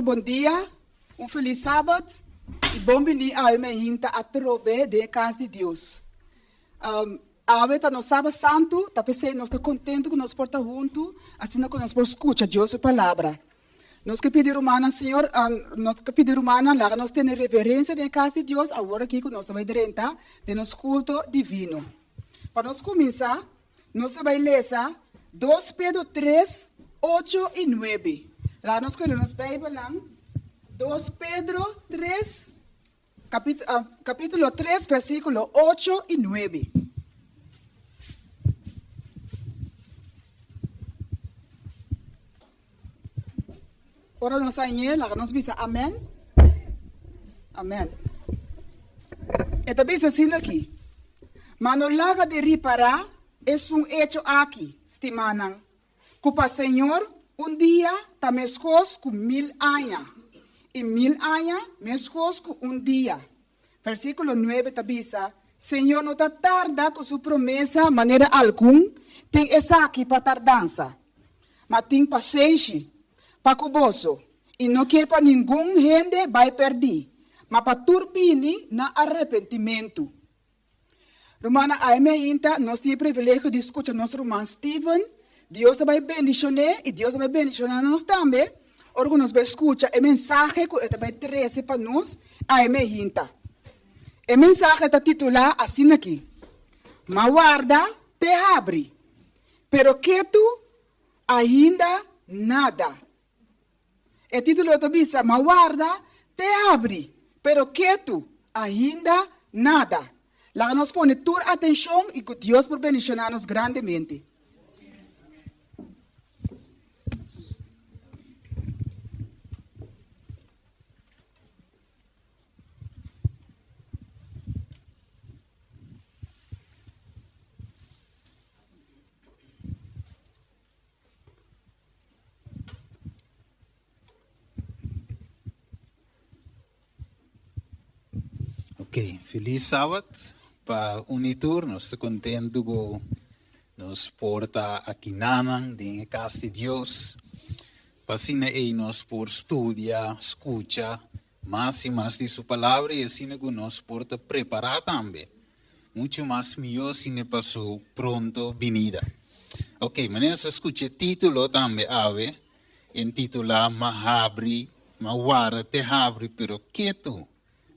Bom dia, feliz sábado e bom venir a minha hinta a trobe de casa de Deus. A vez no sábado santo, tá pensando, nós está contente que nós porta junto, assim que nós por escuta Deus sua palavra. Nós que pedir humana, Senhor, nós que pedir humana, lá nós temos reverência de casa de Deus, agora aqui que nós vai direita de nosso culto divino. Para nós começar, nós vai ler 2 Pedro 3, 8 e 9. Lá nós queremos Bíblia lá, 2 Pedro 3, capítulo 3, versículo 8 e 9. Ora nós aí, lá nós bisa amém. Amém. E também assim aqui. Mas no laga de reparar, é hecho aqui, estimanan. Cupa Senhor, dia, tá mescos com 1000 anos. E 1000 anos, mescos com dia. Versículo 9 tabisa, Senhor não tá tarda com sua promessa, maneira algum, tem essa aqui para tardança. Mas tem paciência, para cuboso. E não quer para nenhum gente vai perder. Mas para turbine na arrependimento. Romana Aimeinta, nós temos o privilégio de escutar nosso irmão Steven. Deus vai bendicionar e Deus vai bendicionar nós também. Ora, nós vamos escutar a mensagem que vai trazer para nós, Aimeinta. A mensagem está titulada assim aqui. Mas guarda, te abre. Pero que tu ainda nada. O título também diz, mas guarda, te abre. Pero que tu ainda nada. Lá nós põe toda atenção e que Deus por bendicionar-nos grandemente. Ok, feliz sábado para Unitur. Nós estamos contentes com nos porta aqui na casa de Deus. Para assim nós por estudar, escutar mais e mais de sua palavra e assim que nós porta preparar também. Muito mais melhor se passou pronto vinida. Ok, mas nós escutamos o título também, ave, intitulado Mahabri, Mawara te abre, pero que tu?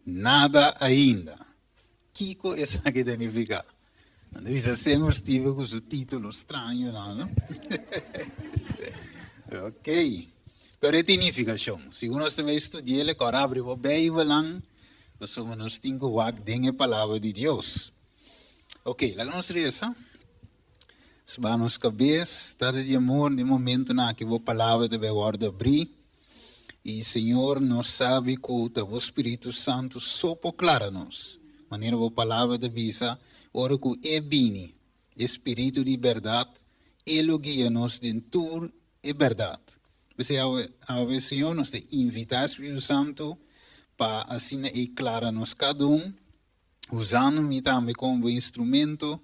Nada ainda. Kiko é isso que significa. Então, sempre estive com o título estranho, não? Ok. Pero é significação. Se nós também estudamos, que abre o Bíblia, nós temos que guardar a palavra de Deus. Ok, lá nós reza. Se nos cabeça, está de amor, de momento na que a palavra deve guardar abrir. E Senhor, nós sabe que o Espírito Santo sopra claro-nos. Maneira a palavra da visa, ora que é bem, Espírito de verdade, Ele guia-nos dentro de verdade. Você, ao Senhor, nós te invita o Espírito Santo para assim é claro-nos cada usando-me também como instrumento,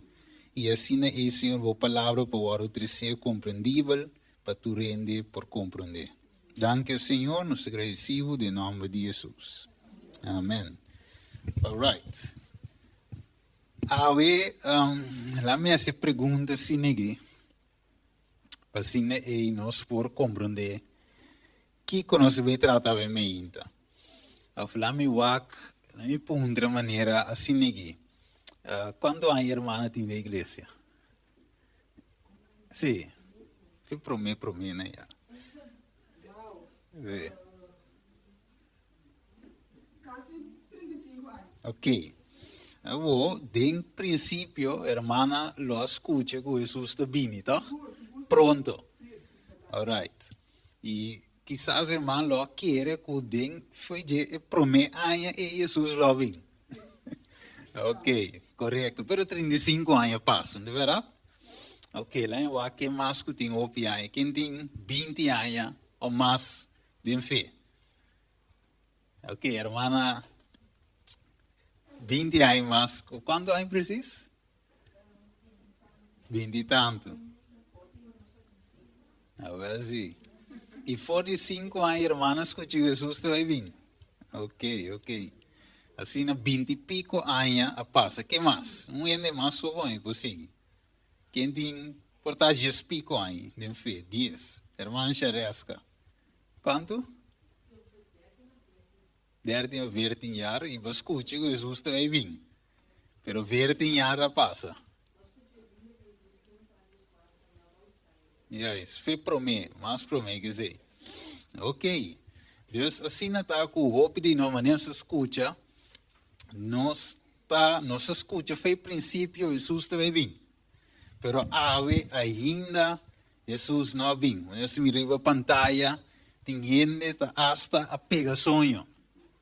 e assim é, Senhor, a palavra para o trazer compreendível, para tu render por compreender. Danke, Senhor, nos agradecemos em nome de Jesus. Amém. All right. Awe, lá me essa pergunta se negue, para se nós por compreender que nós vai tratar bem ainda. A falar me wak, me por outra maneira assim negue. Quando a irmã tem na igreja? Sim. Foi promê, né? Sí. Casi 35 anos. Ok. De princípio, hermana, lo escucha que Jesus está bem, tá? Pronto. Alright. E quizás hermano lo quer que o den foi de promete a Jesus lo vem. Ok, correto. Pero 35 anos passam, de verdade? Ok, lá eu acho que mais que tem opinião. Quem tem 20 anos ou mais de fé. Ok, hermana, 20 anos mais. Quanto anos precisa? 20 e tanto. Agora sim. E for de 5 anos, hermanas, que Jesus vai vir. Ok. Assim, na 20 e pico anos, a passa. Que mais? Um ende mais só bom, consigo. Quem tem portar 10 pico anos, de fé, 10. Irmã Xeresca. Quanto? 13 ou 14 anos, e você escuta que Jesus vai vir. Pero 14 anos passa. Yes, fé promê, mas promê que sei. Ok. Deus assim não está com o hope de não maneira se escuta. Nós escuta foi princípio Jesus vai vir. Pero ainda Jesus não vem. Quando você mira a pantalla, tem gente que hasta a pega sonho.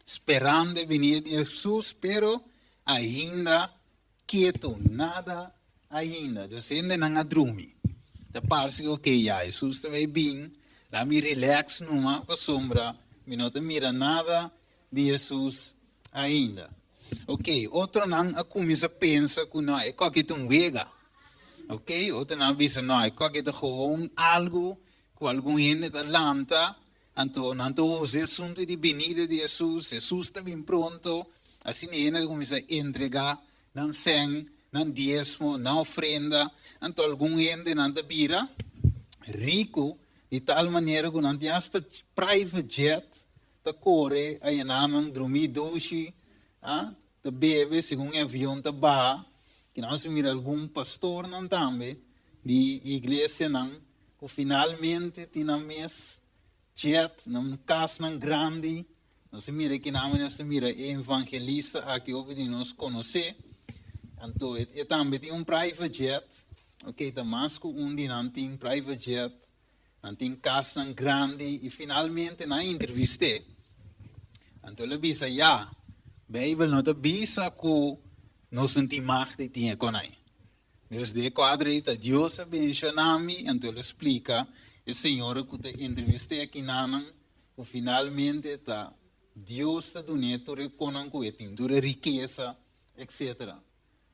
Esperando a venida de Jesus, pero ainda quieto, nada ainda. Deus ainda não dorme. Da parte que Jesus vai vir, lá me relax numa sombra, me não mira nada de Jesus ainda. Ok, outro não começa a pensar que não é qualquer um vega. Ok, outro não pensa não é qualquer gewoon algo que algum gente da lanta, então esse assunto de venida de Jesus está bem pronto, assim ele começa a entregar, não sangue, não diezmo, não ofrenda, então algum gente não vira rico de tal maneira que não tem hasta private jet, da corre, aí não dormir doce, da bebe, segundo avião da bar, que não se mira algum pastor não também, de igreja não, que finalmente tem na mes jet, num casa não grande, não se mira que não se mira evangelista aqui ouve de nos conhecer, então ele também tem private jet, ok, tá mais que de não tem private jet, não tem casa grande e finalmente na entrevista, então ele disse Bijbel não te bisa que não senti mais de tinha com aí. Deus de quadro está Deus abençoa-me, então ele explica o Senhor que te entrevistei aqui nanan, que finalmente está Deus está dando tudo conan que tem toda riqueza, etc.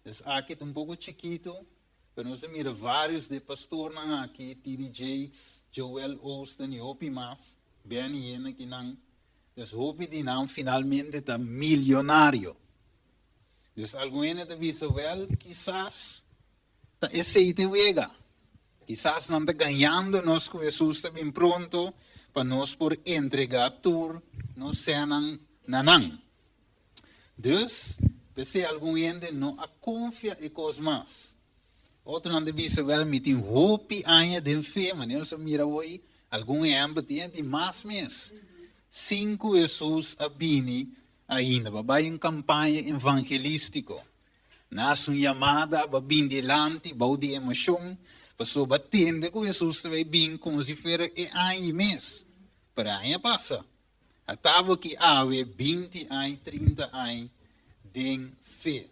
Então aqui é pouco chiquito, mas nós mira vários de pastores aqui, T.D. Jakes, Joel Osteen e Hopi Mas, bem hiena aqui nan. Dus hoop die naam finalmente está milionário. Dus alguém te visto wel, quizás está esse te vega. Quizás não está ganhando nós que Jesus está bem pronto para nós por entregar tur nós senan nanang. Dus, se alguém não a confia e coisas mais. Outro não te visto wel, me tem hoop aan de fé, mas nós mira hoje, alguém tem mais mês. 5 Jesus abini ainda, babai campanha evangelístico. Nas chamada, babin delante, baudi emoção, passou batendo que Jesus vai vir como se fosse ano mês. Para aí passa. Atava que há 20 anos, 30 anos de fé.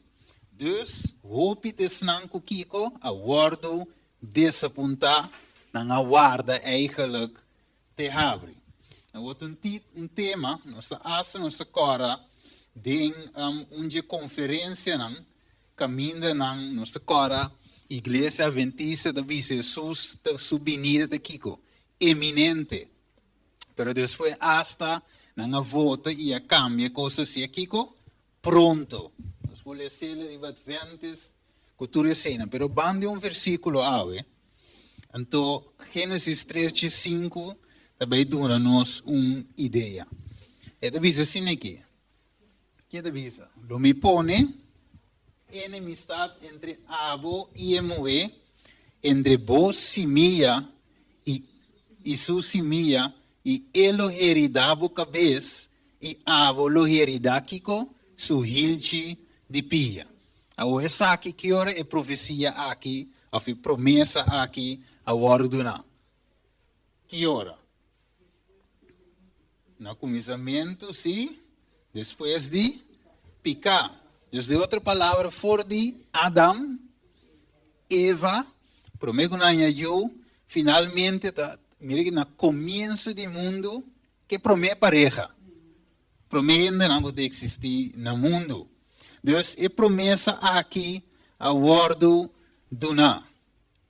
Dus, hoop te snang kiko, a wordo desapuntar, na awarda eigenlijk te hebben. Wat een thema, nossa cora, de uma conferência, caminho nossa cora, Igreja Adventista da Vista Jesus, sua venida de Kiko, eminente. Pero depois, hasta, na volta e a cambia, coisas assim, Kiko, pronto. Nós vamos ser de Adventista, cultura cena. Pero bande versículo, então, Gênesis 3:5, também dura-nos uma ideia. É da visa assim aqui. Que é da visa? Lo me pone enemistad entre Abo e Emoé, entre vos simia e su simia, e ele lo heridavo cabeça, e Abo lo heridáquico, su hilchi de pia. A essa aqui que ora é profecia aqui, a promessa aqui, a orduna. Que ora? No começamento, sim, depois de picar. De outra palavra, for de Adão, Eva, prometo na eu, finalmente, mira que no começo do mundo, que promete pareja. Promete não pode existir no mundo. Deus é promessa aqui, a word do na.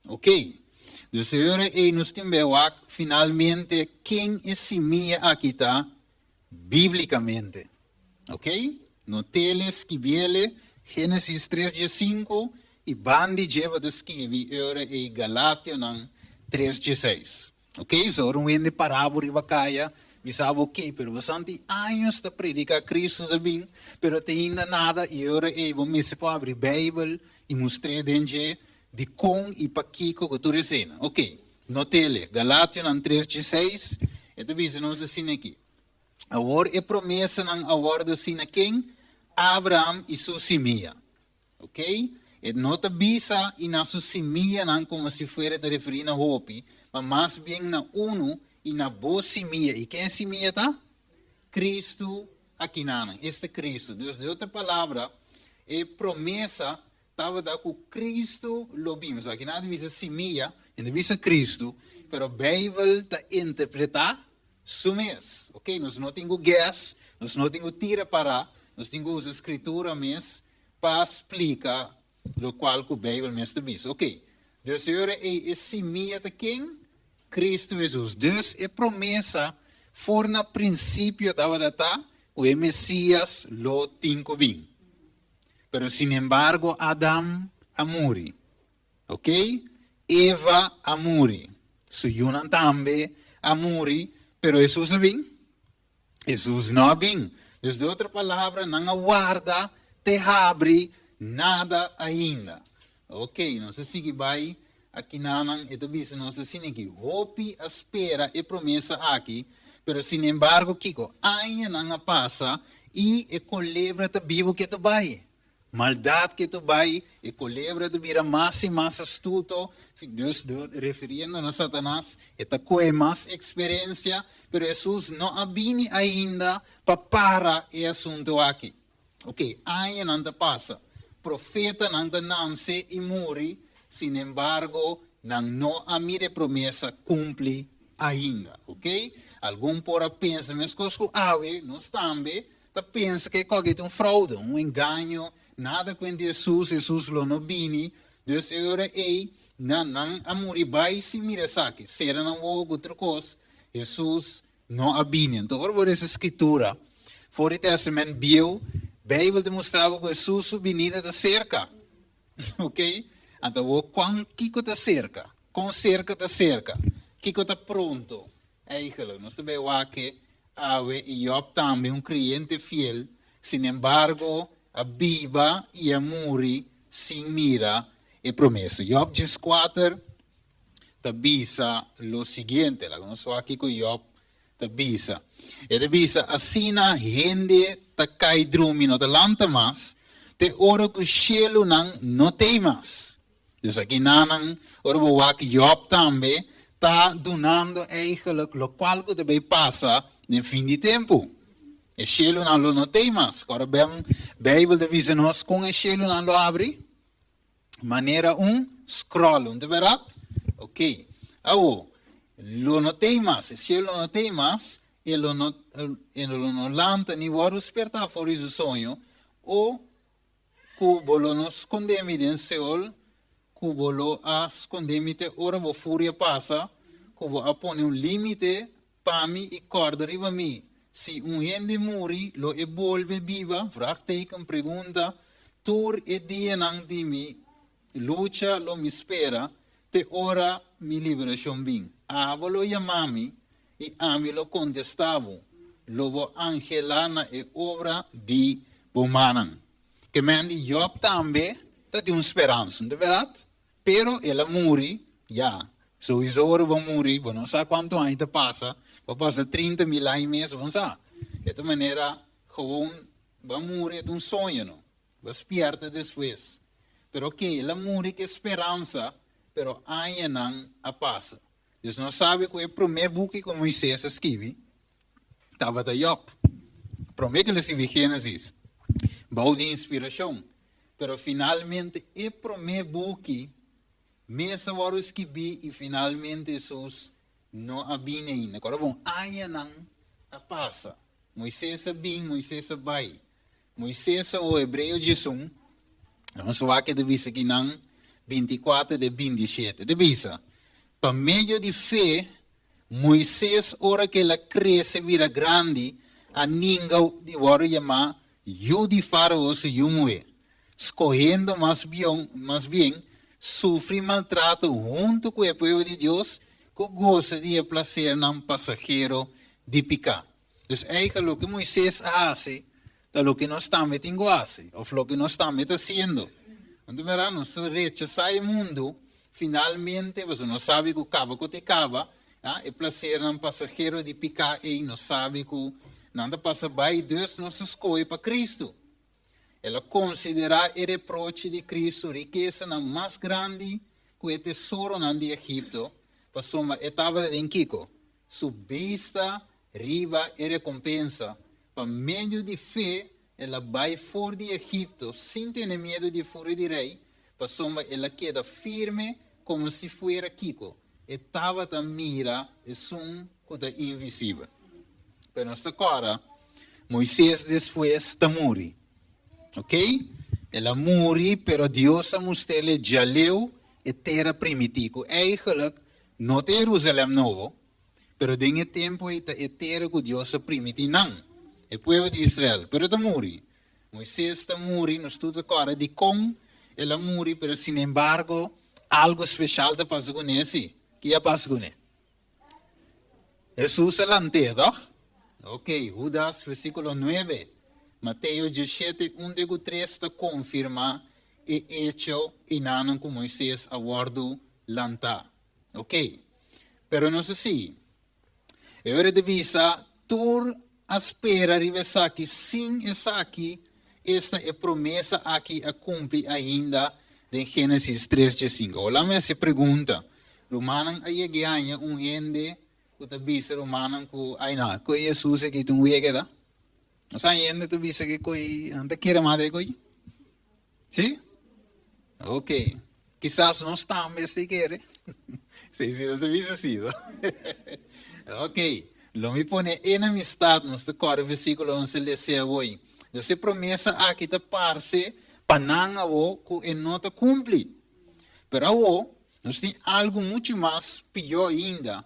Ok? Dus ahora nos timbewak finalmente quem é simia aqui tá biblicamente. Ok? No teles que viele Gênesis 3:5 e bandi lleva de escrever ahora Galátia 3:6. Ok? So um ende parábola e vacaia, vi sabe ok, pero bastante anos de predicar Cristo também, pero tem ainda nada e agora vamos se pode abrir Bíblia e mostrar dentro de com e para que que tu recena. Ok, notele, Galátia 3:6, e também nós assim aqui. Agora é promessa não agora assim quem? Abraham e sua simia. Ok? E nota bisa e na sua simia não como se fosse te referir na hopi, mas mais bem na uno e na boa simia. E quem é simia tá? Cristo aqui não. Este é Cristo. Deus de outra palavra, é promessa estava da com Cristo lo vimos. Aqui nada visa simia, ainda visa Cristo, pero a Bíblia está interpretar sumes. Ok? Nós não temos guess, nós não temos tira para, nós temos a escritura mesmo para explicar o qual que a Bíblia mesmo diz. Ok? Deus agora é simia de quem? Cristo Jesus. Deus é promessa for na princípio estava da tá o Messias lo tinco bem. Pero sin embargo Adam amuri. Ok? Eva amuri. Suyunan tambe amuri. Pero Jesus é bem. Jesus não é bem. Dus de outra palavra, não aguarda, te abre nada ainda. Ok, não se sigue vai aqui não, e também não se sigue aqui. Hope espera e promessa aqui, pero sin embargo, Kiko, ainda não passa e a colebra te vivo que tu vai. Maldade que tu vai, e colebra te vira mais e mais astuto. Deus, referindo a Satanás, esta coisa mais experiência, pero Jesus não abine ainda para o assunto aqui. Ok, ainda não passa. Profeta não nasce e morre, sin embargo, não a mire promessa cumpre ainda. Ok? Algum pora pensa, mas coisas que nós também, pensa que é um fraude, um engano, nada com Jesus não bine, Deus agora não amor vai se mira saque, será não vou outra coisa, Jesus não abine. Então, agora essa escritura, fora o Testamento, Bíblia demonstrava que Jesus subinida da cerca, ok? Então, quando Kiko está cerca, com cerca está cerca, Kiko está pronto, eigenlijk, nós também aqui, Awe e Job também um cliente fiel, sin embargo, a viva e a morrer sem mira e promessa. Job 4 tabisa lo seguinte, la conosco aqui com Job tabisa. E tabisa, assim na gente ta cai drumino ta lanta mas, te ora que o cielo não tem mais. Dus aqui nanan, ora o aqui Job também está donando eigenlijk lo qual que também passa no fim de tempo. O cielo não tem mais. Agora, a Bíblia diz nós com o cielo não abre. Maneira scroll, não é verdade? Ok. Agora, não tem mais. O cielo não tem mais. Ele não lanta, nem vai despertar fora do sonho. Ou, cubo nos escondemos em Seol, cubo a escondemos, ora a fúria passa, cubo a põe limite para mim e corda riba mim. Se gente morre, lo evolve viva, vraagteken, pergunta, tur e dia nang di mi, lucha lo mi spera, te ora mi liberación bin. Avo lo llamami, e ami lo contestavo, lo vo angelana e obra di bomanan. Que men di Job tambe, ta di un speranza, de verdad? Pero ela morre, ja. Sowieso ora vai morrer, não sabe quanto ainda passa, vai passar 30.000 anos, não sabe. De maneira, gewoon, vai morrer é um sonho, não? Vai esperta depois. Pero que ela morre que esperança, pero ainda não a passa. Deus não sabe que o primeiro book que Moisés escreve, estava da Job. O primeiro que ele escreveu Gênesis, bau de inspiração. Pero finalmente, o primeiro book Mesa waros kibi e finalmente Jesus não abine ainda. Agora bom, ainda não a passa. Moisés abin, Moisés vai. Moisés o hebreu Jesus. Vamos falar que devisa aqui não 24 de 27. Devisa. Por meio de fé, Moisés, ora que ela cresce, vira grande, a ninguém de hora chamar, eu de faraó se yumue, escolhendo mais bem, sofre maltrato junto com o povo de Deus, que gosta de placer num passageiro de picar. Então, é o que Moisés faz, é o que nós estamos fazendo, ou o que nós estamos fazendo. Então, verá, nós rechazamos o mundo, finalmente, você não sabe que acaba com te acaba, é placer num passageiro de picar, e não sabe que nada passa bem, Deus nos escolhe para Cristo. Ela considera o reproche de Cristo riqueza mais grande que o tesouro de Egipto, para soma etapa de Kiko. Sua vista, riba e recompensa, para meio de fé, ela vai fora de Egipto, sem ter medo de fora de rei, para soma ela queda firme como se fosse Kiko. Etapa da mira e som que é invisível. Pero nesta hora, Moisés depois está morre. Ok? Ela morre, pero Deus a mostrou-lhe Jaleu e terra primitivo. Eigenlijk, não é Jerusalém novo, pero em tempo é terra que Deus a primitivo. Não. É o povo de Israel. Pero está morre. Moisés está morre, nós estamos agora de como ela morre, pero sin embargo, algo especial está passando com esse. O que é passando com ele? Jesus é lanterna, ok, Judas, versículo 9. Mateus 17, 1-3 está confirma e hecho inano com Moisés a bordo lanta. Ok? Pero não sei se. Eu de visa, tur espera rivesar aqui, sim essa aqui, esta é promessa aqui a cumprir ainda de Gênesis 3:5. Olá, me se pergunta, Romanan aí ganha ende que visa Romanan que aí na, que Jesus aqui tu wege da? Sa ende tu visa que coi anda queira madre coi? Sim? Ok. Quizás não está, mas se quer. Se você visa assim. Ok. Lo me pone enemistad no cor versículo 11 lese hoje. Essa promessa aqui está parce pananga o que não te cumpre. Pero o nós tem algo muito mais pior ainda.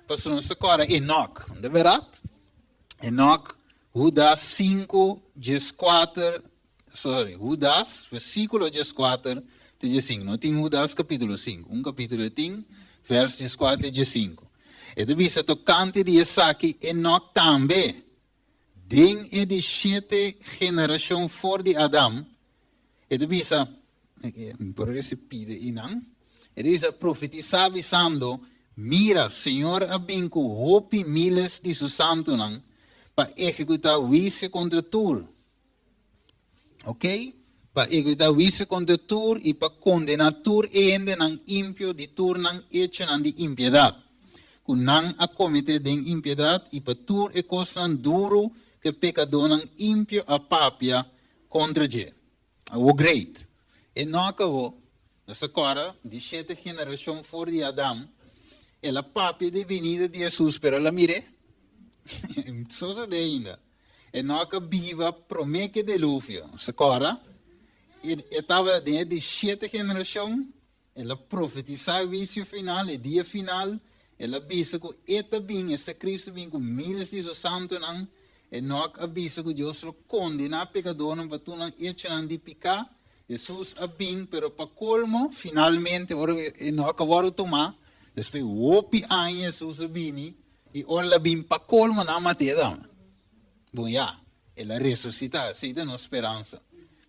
Pastor nossa cor Enoch, não é verdade? Enoch, Judas 5, 14, Judas, versículo 14, 15. Não tem Judas capítulo 5, capítulo tem, verso 14 e 15. E de vista tocante de Isaac, Enoch também, den e de 7 geração fora de Adam, e de vista, por esse pide inang, e de vista profetizar avisando, mira, Senhor abinco hopi miles de seus santos para executar juízo contra tu. Ok? Para executar juízo contra tu e para condenar tu e ende nang ímpio de tu nang hecho nang de impiedade. Kunang a comete de impiedade e para tu e coisa duro que pecador nang ímpio a papia contra je. O great. E não acabou. Nessa cora, de 7 geração fora de Adam, ela papia de venida de Jesus, pero ela mire, só de ainda. E não viva promete de dilúvio. Nessa cora, estava dentro de 7 geração, ela profetizava o vício final, o dia final, ela avisa que eta bem, esse Cristo vem com miles de seus santos, e não avisa que Deus o condena pecador, não vai tu não echar de picar, Jesus a bem, pero para colmo, finalmente, não acabaram de tomar, depois o ano Jesus a bem, e ora bem para colmo na matéria. Bom, já, ela ressuscita, se dá esperança.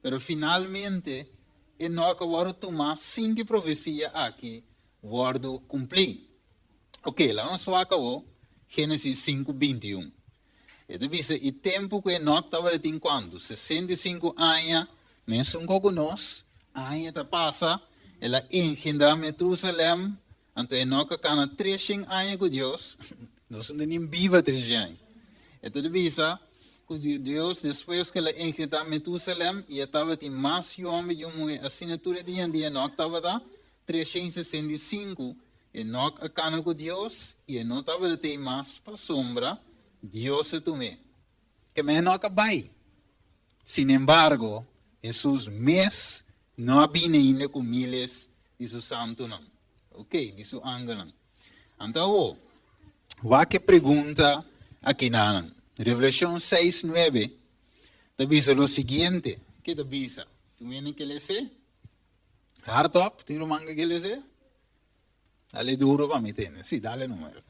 Pero finalmente, ele não acabaram de tomar, sem que profecia aqui, guardo cumprir. Ok, lá não só acabou, Gênesis 5:21. E deve ser o tempo que Enoch estava em quando? 65 anos, mesmo com nós, anos passa, ela engendra Metusalém, então Enoch cana 300 anos com Deus, nós não nem viva 300 anos. Então deve ser que Deus, depois que ela engendra Metusalém, e estava em mais homem e uma assinatura de Enoch estava lá, 365. Enoch a cana com Deus, e Enoch estava de mais para sombra, Deus se tomou. Que me Enoch vai. Sin embargo, Jesus mes não habina ainda com miles de seus santos não. Ok, de seu ângulo não. Então, o que pergunta aqui na Revelação 6:9, diz o seguinte, que diz? Tu vem que lê? Hardop, tiro manga que lê? Dale duro para me entender. Sì, dale numero.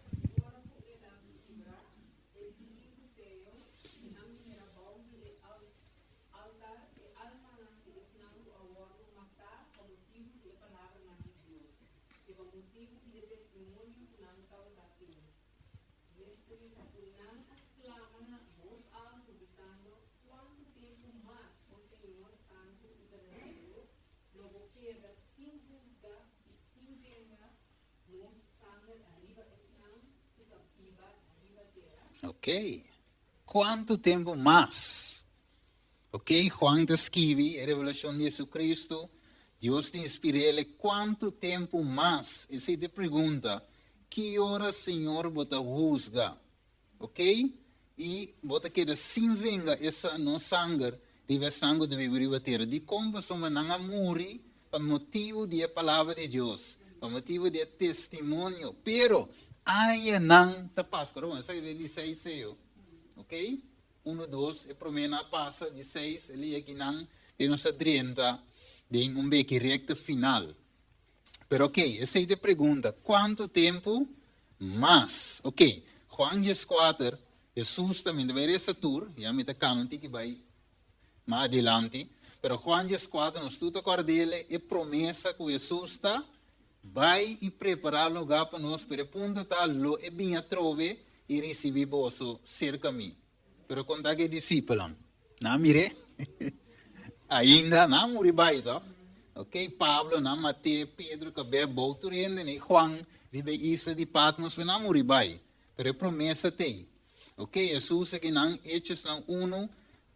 Ok. Quanto tempo mais? Ok, Juan descreve a revelação de Jesus Cristo. Deus te inspira ele. Quanto tempo mais? E se te pergunta, que hora, Senhor, você juzga? Ok? E você quer sim venga essa não sangue, riva sangue de viver a terra. De como somos não morrer, por motivo da palavra de Deus, por motivo do testemunho. Pero, aí não te passa. Sai de 6, ok? 1, 2, e promena passa de 6, ele aqui não, tem nossa 30, tem beco recto final. Pero ok, essa é a pergunta, quanto tempo mais? Ok, Juan 4, Jesus também deveria ser tour, já me está canando que vai mais adiante, pero Juan 4, nós tudo acorda dele, é promessa que Jesus está, vai e preparar lugar para nós, para ponto tal, e bem a trove, e receber bolso cerca de mim. Pero quando é discípulo, não mire, ainda não morre baita, ok? Pablo, não Mateus, Pedro, que bebe outro rende, nem Juan, vive isso de Patmos, não morre baita. Pero a promessa tem, ok? Jesus é que não Hechos não 1,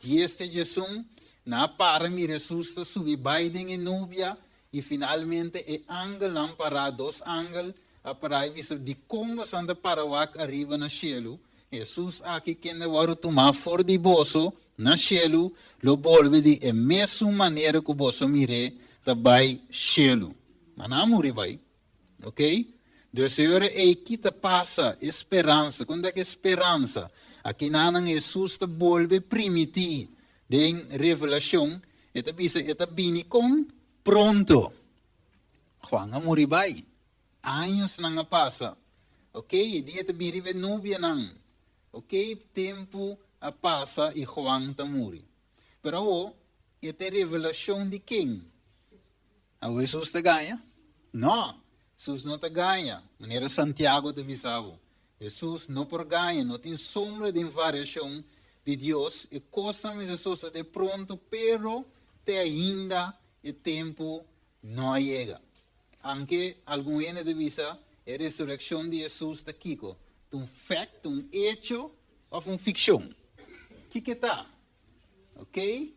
10 de Jesus, não para me Jesus está subir baita em nuvem, e finalmente é ángel não para dois ángeles, para avisar de como são para o arriba no cielo. Jesus aqui quem vai tomar fora de bolso no cielo, lo volve de a mesma maneira que o bolso mire também cielo. Mas não morre vai, ok? Deus Senhor é que te passa esperança. Quando é que esperança? Aqui não Jesus te volve permitir de revelação, eta bisa eta bini com pronto. Juan a morre vai. Anos não passa, ok? Dia te birive nubia não, ok? Tempo a passa e Juan te morre. Pero esta revelação de quem? A Jesus te ganha? Não, Jesus não te ganha. Maneira Santiago te avisava. Jesus não por ganha, não tem sombra de variação de Deus. E coisa me Jesus de pronto, pero te ainda o tempo não chega. Anche algum ene de visa a ressurreição de Jesus está aqui, um fato, um hecho ou uma ficção. Que está? Ok?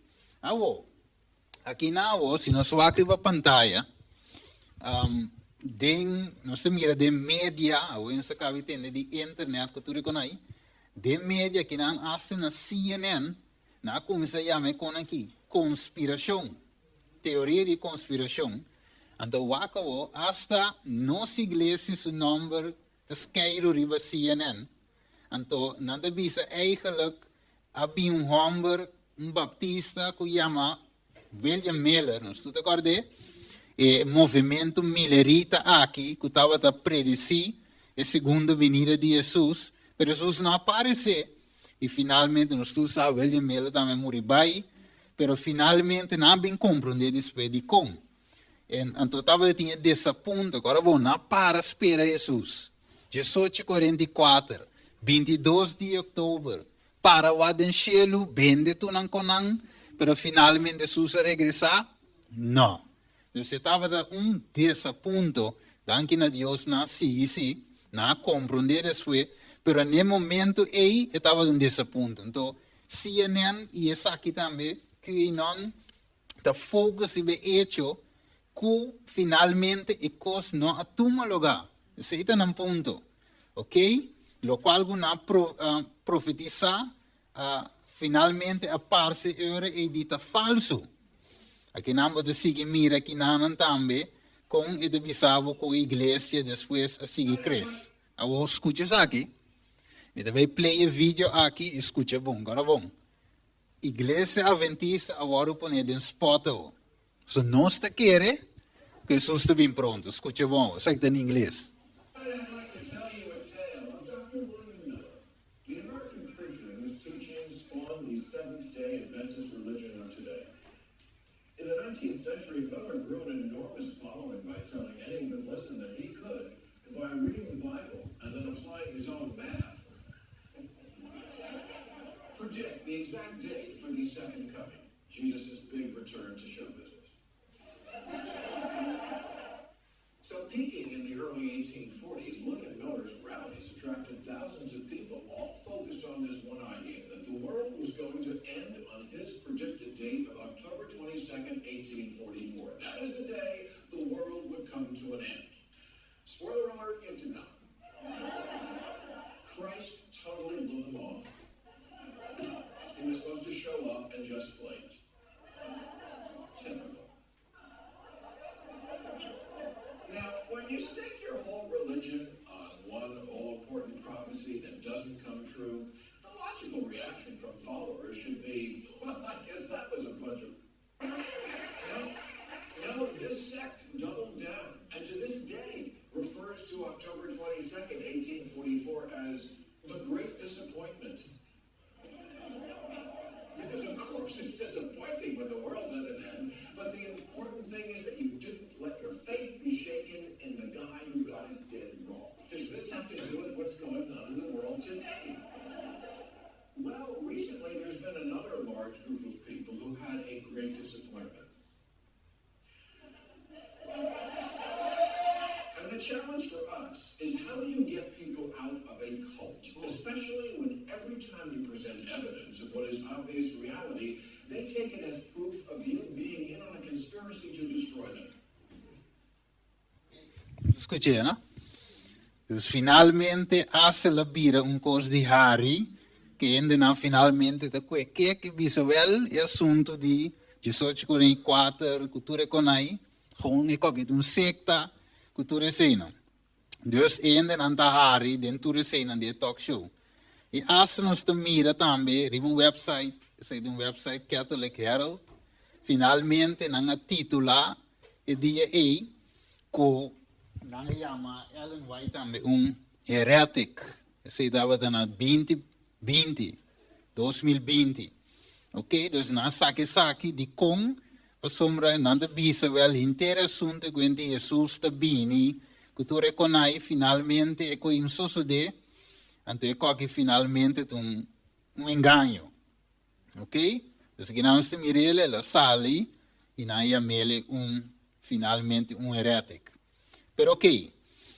Aqui na se nós vamos abrir a pantalla, nós mira de mídia, nós acabamos de ter de internet que tu reconhece, de mídia que não hasta na CNN, na como se chama com aqui conspiração, teoria de conspiração. Então, hasta nossa igreja, o número de esquerdo riba CNN. Então, não visa eigenlijk, havia homem, baptista, que chama William Miller, não estou de acordo? E movimento Millerita aqui, que estava a predizer a segunda vinda de Jesus, mas Jesus não apareceu. E finalmente, nós todos sabemos, William Miller também morreu bem, mas finalmente não bem compreender después de como. Então, estava tinha desaponto, agora vou não para esperar Jesus. 18:44, 22 de outubro, para o adenchelo, bende tu não conang, pero finalmente Jesus regressar? Não. Então, estava desaponto, danke a Deus, não sim, não compreender después, pero no momento aí estava desaponto. Então, CNN e essa aqui também, que não está foco se be hecho, que finalmente a coisa não atuma lugar. Isso é um ponto. Ok? Lo qual não profetiza, finalmente a parte é dita falso. Aqui não pode seguir mira aqui não também, com o bisavo com a igreja depois a seguir cresce. Avo escuchas aqui. Meta vai play a vídeo aqui, escucha bom, agora bom. Igreja Adventista agora poner den spot. So nós te quer que Jesus está bem pronto. Escucha bom, sai em inglês. I'd like to tell you a tale of Dr. William Miller. The American preacher whose teachings spawned the Seventh-day Adventist religion of today. In the 19th century, Miller grew an enormous following by telling any who would listen that he could, by reading the Bible and then applying his own math, predict the exact date for the second coming, Jesus' big return to show business. So peaking in the early 1840s, William Miller's rallies attracted thousands of people, all focused on this one idea, that the world was going to end on his predicted date of October 22nd, 1844. That is the day the world would come to an end. Spoiler alert, it did not. Christ totally blew them off. He was supposed to show up and just flaked. Typical. Now, when you stake your whole religion on one all-important prophecy that doesn't come true, the logical reaction from followers should be, well, I guess that was a bunch of... No, this sect doubled down, and to this day refers to October 22nd, 1844 as the Great Disappointment. Because of course it's disappointing when the world doesn't end, but the important thing is that you didn't let your faith be shaken in the guy who got it dead wrong. Does this have to do with what's going on in the world today? Well, recently there's been another large group of people who had a great disappointment. And the challenge for us is, how do you get people out of a cult? Especially when every time you present evidence of what is obvious reality, they take it as proof of you being in on a conspiracy to destroy them. Escuché, ¿no? Dus finalmente hace la bira un cos di Harry, che endena finalmente da que che bisogel e assunto di Gesù con i quattro culture con ai, gewoon ik ook een secta culture zijn. Dus enden aan de Harry, den toere zijn aan die talkshow. E assen ons te mira também, riba een website, sei een website Catholic Herald, finalmente nanga titula e dia ko nanga yama Ellen White também heretic. Sei dava na 2020. Ok, dus na saki di kong sombra nanda bisa wel intera sunte quindi Jesus sta bini culture conai finalmente e co in sosode ante co che finalmente un engano. Ok? Dus che non sta mirele la sali in aia mele finalmente un heretic. Pero ok,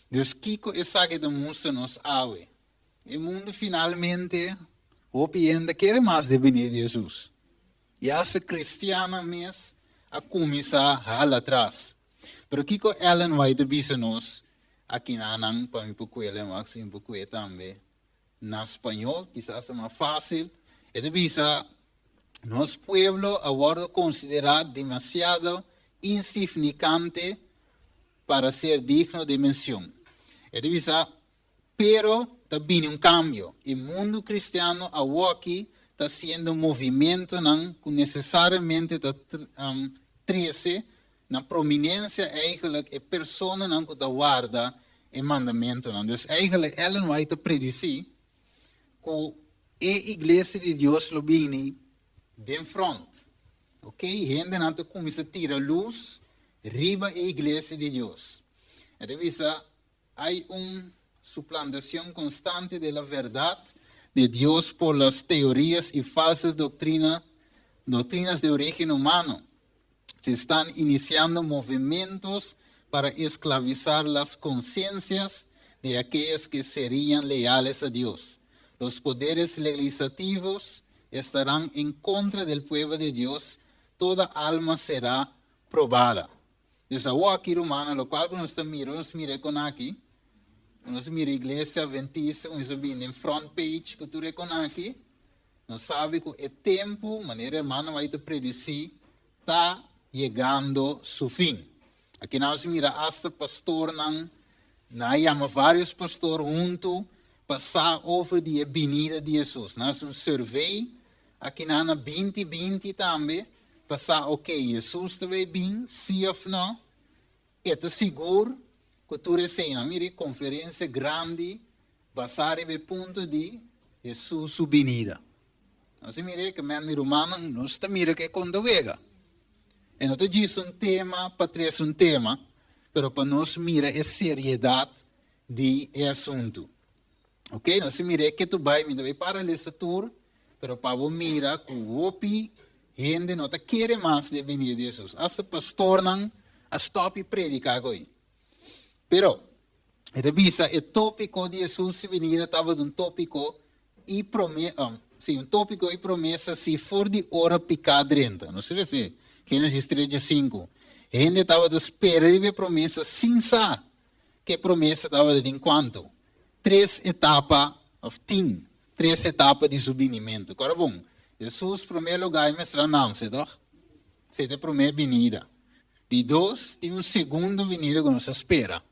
dus kiko e sage de mundo nos awe. E mundo finalmente hopienda quer mais de venir de Jesus. E essa cristiana mesmo a começar a atrás. Pero kiko Ellen White bisa nos aqui na anang para me pukuele max em pukue também na espanhol quizás é mais fácil. E de bisa nosso pueblo agora considerado demasiado insignificante para ser digno de menção. E de bisa pero também cambio. O mundo cristiano agora aqui está sendo movimento não necessariamente trece na prominência eigenlijk persona não que guarda e mandamento não. Dus eigenlijk Ellen White predici que a igreja de Deus lo bini den front. Ok? Gente não te começa a tirar luz riba a igreja de Deus. E revisa hay suplantación constante de la verdad de Dios por las teorías y falsas doctrinas de origen humano. Se están iniciando movimientos para esclavizar las conciencias de aquellos que serían leales a Dios. Los poderes legislativos estarán en contra del pueblo de Dios. Toda alma será probada. Entonces, agora aqui romana, lo cual nós mira con aqui, nós mira igreja adventista, nós vimos em front page, que tu aqui, nós sabe que o tempo, maneira irmã vai te predecir, está chegando seu fim. Aqui nós mira hasta pastor não nós chamamos vários pastores juntos, passar over die venida de Jesus. Nós um survey, aqui na 2020 também, passar, ok, Jesus também bem, sim ou não? É seguro que tu recém, mire, conferência grande, passar o ponto de Jesus sua venida. Nós mire que men romano, nós mire que quando vega. E não te diz tema, para trazer tema, mas para nós mira a seriedade de assunto. Ok? Nós mire que tu vai, me deve para esse tour, mas para você mira que o opi, gente não te quer mais de venir de Jesus. Hasta pastor não, a stop e predicar agora. Pero, o tópico de Jesus se venir estava um tópico e promessa, um tópico e promessa se for de hora picar dentro. Não sei se Gênesis 3:5. A gente estava esperando a promessa sem saber que a promessa estava de enquanto. 3 etapas de subvenimento. Agora, bom, Jesus, em primeiro lugar, mostra não, certo? Essa é a primeira venida. De 2, tem um segundo venida que nos espera.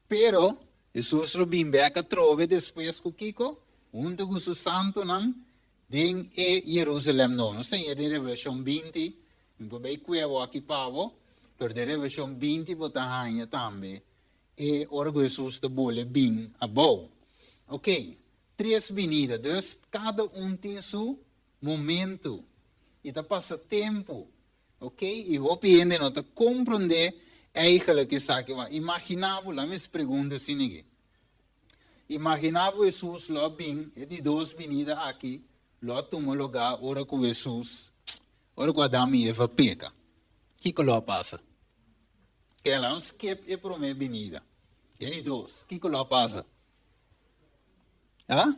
Pero, Jesus vem back a trove depois com Kiko, junto com o santo, não, em Jerusalém, não. Não sei, é de Revelation 20, não vai cuevo aqui pavo, pero de Revelation 20, botar rainha também. E ora Jesus está bole bem a bom. Ok, 3 venidas, então cada tem seu momento. E está passa tempo. Ok? E o ainda não está compreender eigenlijk que está aqui. Imaginava, lá me pergunta assim aqui. Imaginava Jesus lá bem, e de 2 venidas aqui, lá toma lugar, ora com Jesus, ora com Adão e Eva peca. O que lá passa? Que ela não skip a primeira venida. E de 2, o que lá passa? Ah?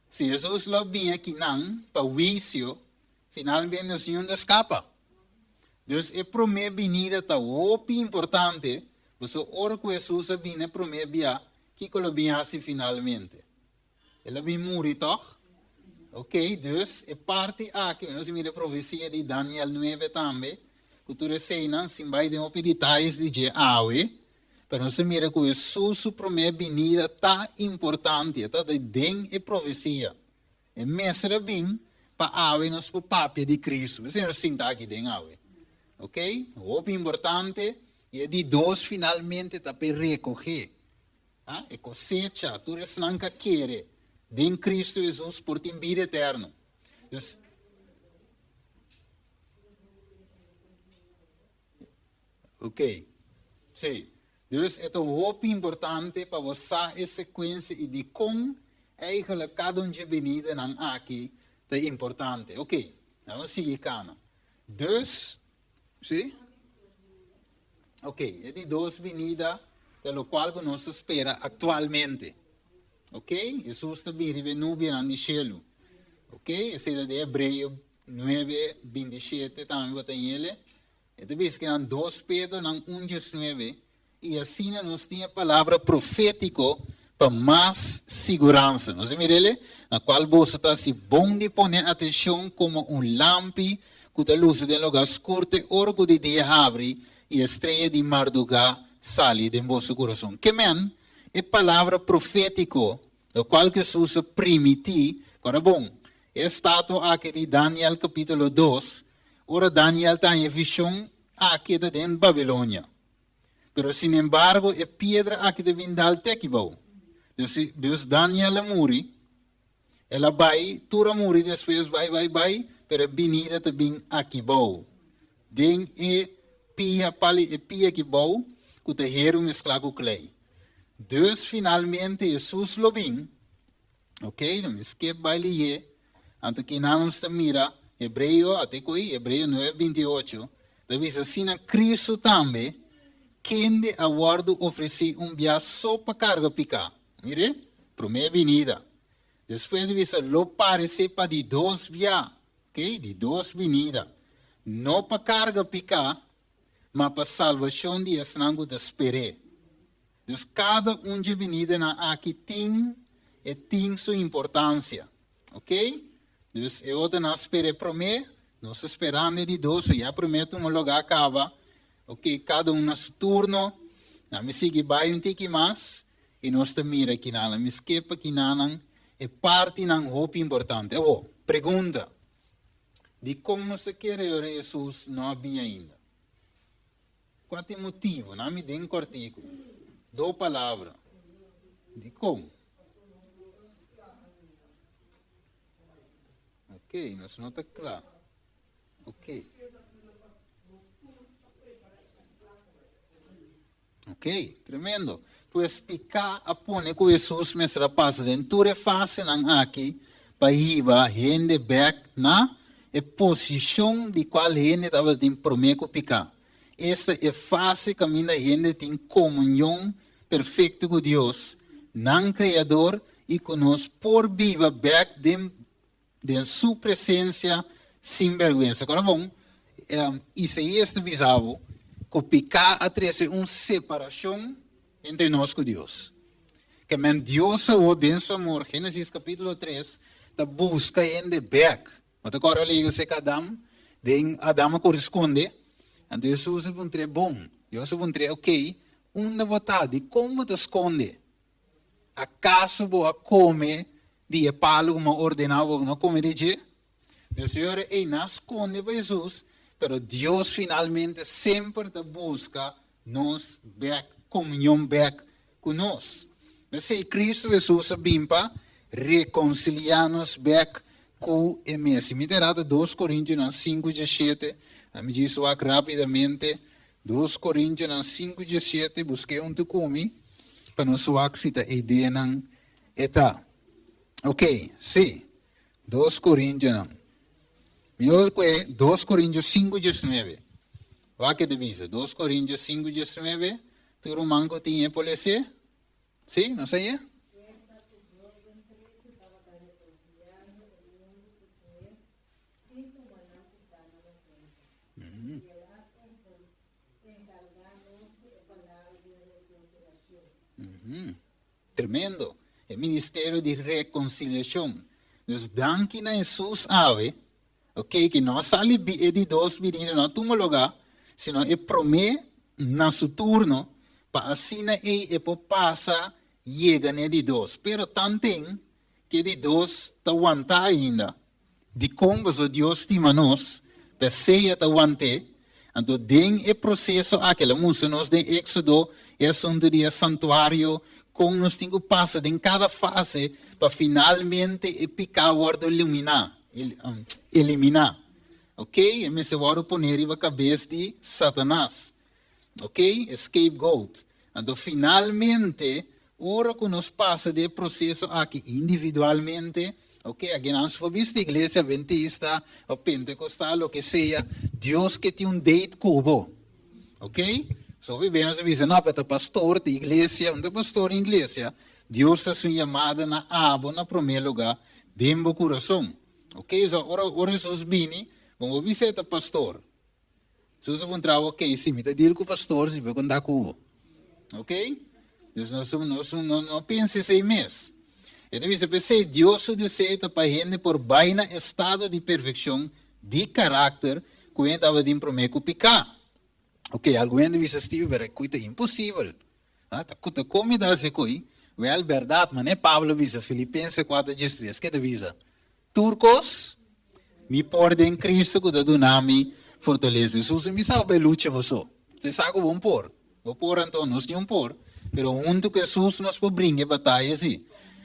Se Jesus lá vem aqui não, para o vício, finalmente o Senhor escapa. Então, a primeira venida está muito importante. Você ora com Jesus vem a primeira via, que ele vem assim finalmente. Ele vem morrer, toch? Ok, então, a parte aqui, nós temos a profecia de Daniel 9 também, que tu recena, se vai de detalhes de Awe, mas nós temos que Jesus, a primeira venida, está importante, está dentro da profecia. E mestre vem para Awe, nós para o papel de Cristo. Você não sinta aqui dentro Awe. Ok? O importante é de 2 finalmente está para recolher. E cosecha, tu não quer em Cristo Jesus por ter vida eterna. Ok? Sim. Então, é muito importante para você a sequência e de como eigenlijk cada de venida aqui é importante. Ok? Vamos seguir cá. 2, sim? Ok, é de 2 venidas, pelo qual nós espera atualmente. Ok? Jesus está vindo no no cielo. Ok? Essa é de Hebreu 9, 27, também tem ele. Então, vê que há 2 Pedro, 1:9. E assim nós temos a palavra profética para mais segurança. Nós vemos ele, na qual você está se bom de pôr atenção como lampi que está luz de lugar escuro, orgo de dia abre e a estrela de madrugada sai de vosso coração. Que men é palavra profética, do qual Jesus permitiu. Agora, bom, é estado aqui de Daniel capítulo 2, ora Daniel tem a visão aqui de Babilônia. Pero, sin embargo, a pedra aqui de Vindal Tequibau. Deus Daniel morre, ela vai, tura morre, depois vai, pero venida também aqui bau. Den pia aqui bau, que te herum esclavo clay. Deus finalmente Jesus lo vim, ok? Não esquece vai ler, anto que não está mira, Hebreu, até coi, Hebreu 9:28, deve ser assim a Cristo também, quem de aguardo oferecer via só para carga picar. Mire, primeira venida. Depois de vista, lo parece para de 2 via, ok? De 2 venidas. Não para carga picar, mas para salvação de esnango de esperar. Então, cada de venida aqui tem sua importância, ok? Então, eu não esperei primeiro, nós esperamos de 2, já prometo um lugar acaba. Ok, cada no seu turno, Na me sigue vai tiki mas e nós te mira aqui na me esquepa aqui na é parte ng hope importante. Pergunta. De como se quer Jesus não havia ainda. Qual é o motivo? Não me den cortico. Dou palavra. De como? Ok, nós não está claro. Ok. Ok, tremendo. Pues picar a pone com Jesus mestra passa dentro é fácil não aqui para ir gente back na posição de qual gente estava tem prometo picar. Esta é fácil caminhar gente tem comunhão perfeita com Deus, não criador e conosco por viva back de sua presença sem vergonha. Agora bom, isso é este visavo que picar a trazer uma separação entre nós com Deus. Que Deus o denso amor, Gênesis capítulo 3, da busca em back. Mas agora liga-se que Adão corresponde, então Jesus é um tre bom. Deus é um tre ok, uma vontade, como te esconde? Acaso vou comer de palo como ordenava, não comer de dia? O Senhor não esconde para Jesus, mas Deus finalmente sempre te busca nos back, comunhão back conosco. Mas se Cristo Jesus vem para reconciliar-nos back com o mesmo. Me terá 2 Coríntios 5:17. Me diz rapidamente. 2 Coríntios 5:17. Busquei tu comi. Para não soar se a ideia não está. Ok, sim. 2 Coríntios. Meu é 2 Coríntios 5:19. Vai que divisa. 2 Coríntios 5:19. Tu romanco tinha policia? Sim, não sei. Tremendo. É ministério de reconciliação. Nos dan que na Jesus ave, ok, que não sale de dois meninos não toma lugar, senão é promete na seu turno para assim é para passar chega de dois. Pero tanto que de dois está aguentar ainda. De como Deus estima nós, para ser aguante. Então, den é processo aquele música nós de Éxodo é assunto de santuário com nós temos que passar em cada fase para finalmente picar o ordo eliminar. Ok? E se vai poner a cabeça de Satanás. Ok? Scapegoat. Então, finalmente, ora que nós passa de processo aqui individualmente, ok? Aqui nós vamos ver a igreja adventista, ou pentecostal, o que seja, Deus que tem date cubo. Ok? So, vivemos a visão, não, para pastor de igreja, não pastor em igreja, Deus está sua chamada na abo, na primeiro lugar, dentro do coração. Ok? So, ora Jesus vini, vamos visitar pastor. Jesus vai entrar, ok, sim, me diz com o pastor, se vai contar com o. Ok? Não pense em mês. Então, você pensa, Deus o deseja para a gente por vaina estado de perfeição, de caráter, que a gente estava de prometer picar. Ok, alguém diz assim, mas é impossível. Como dá essa coisa? Well, verdade, mas é Pablo diz, Filipenses 4:3, que diz? Turcos, me podem Cristo que da dunami fortaleza. Jesus me sabe luta você. Você sabe o bom por. Vou pôr então, nós não pôr. Pero junto com Jesus nós podemos batalha assim.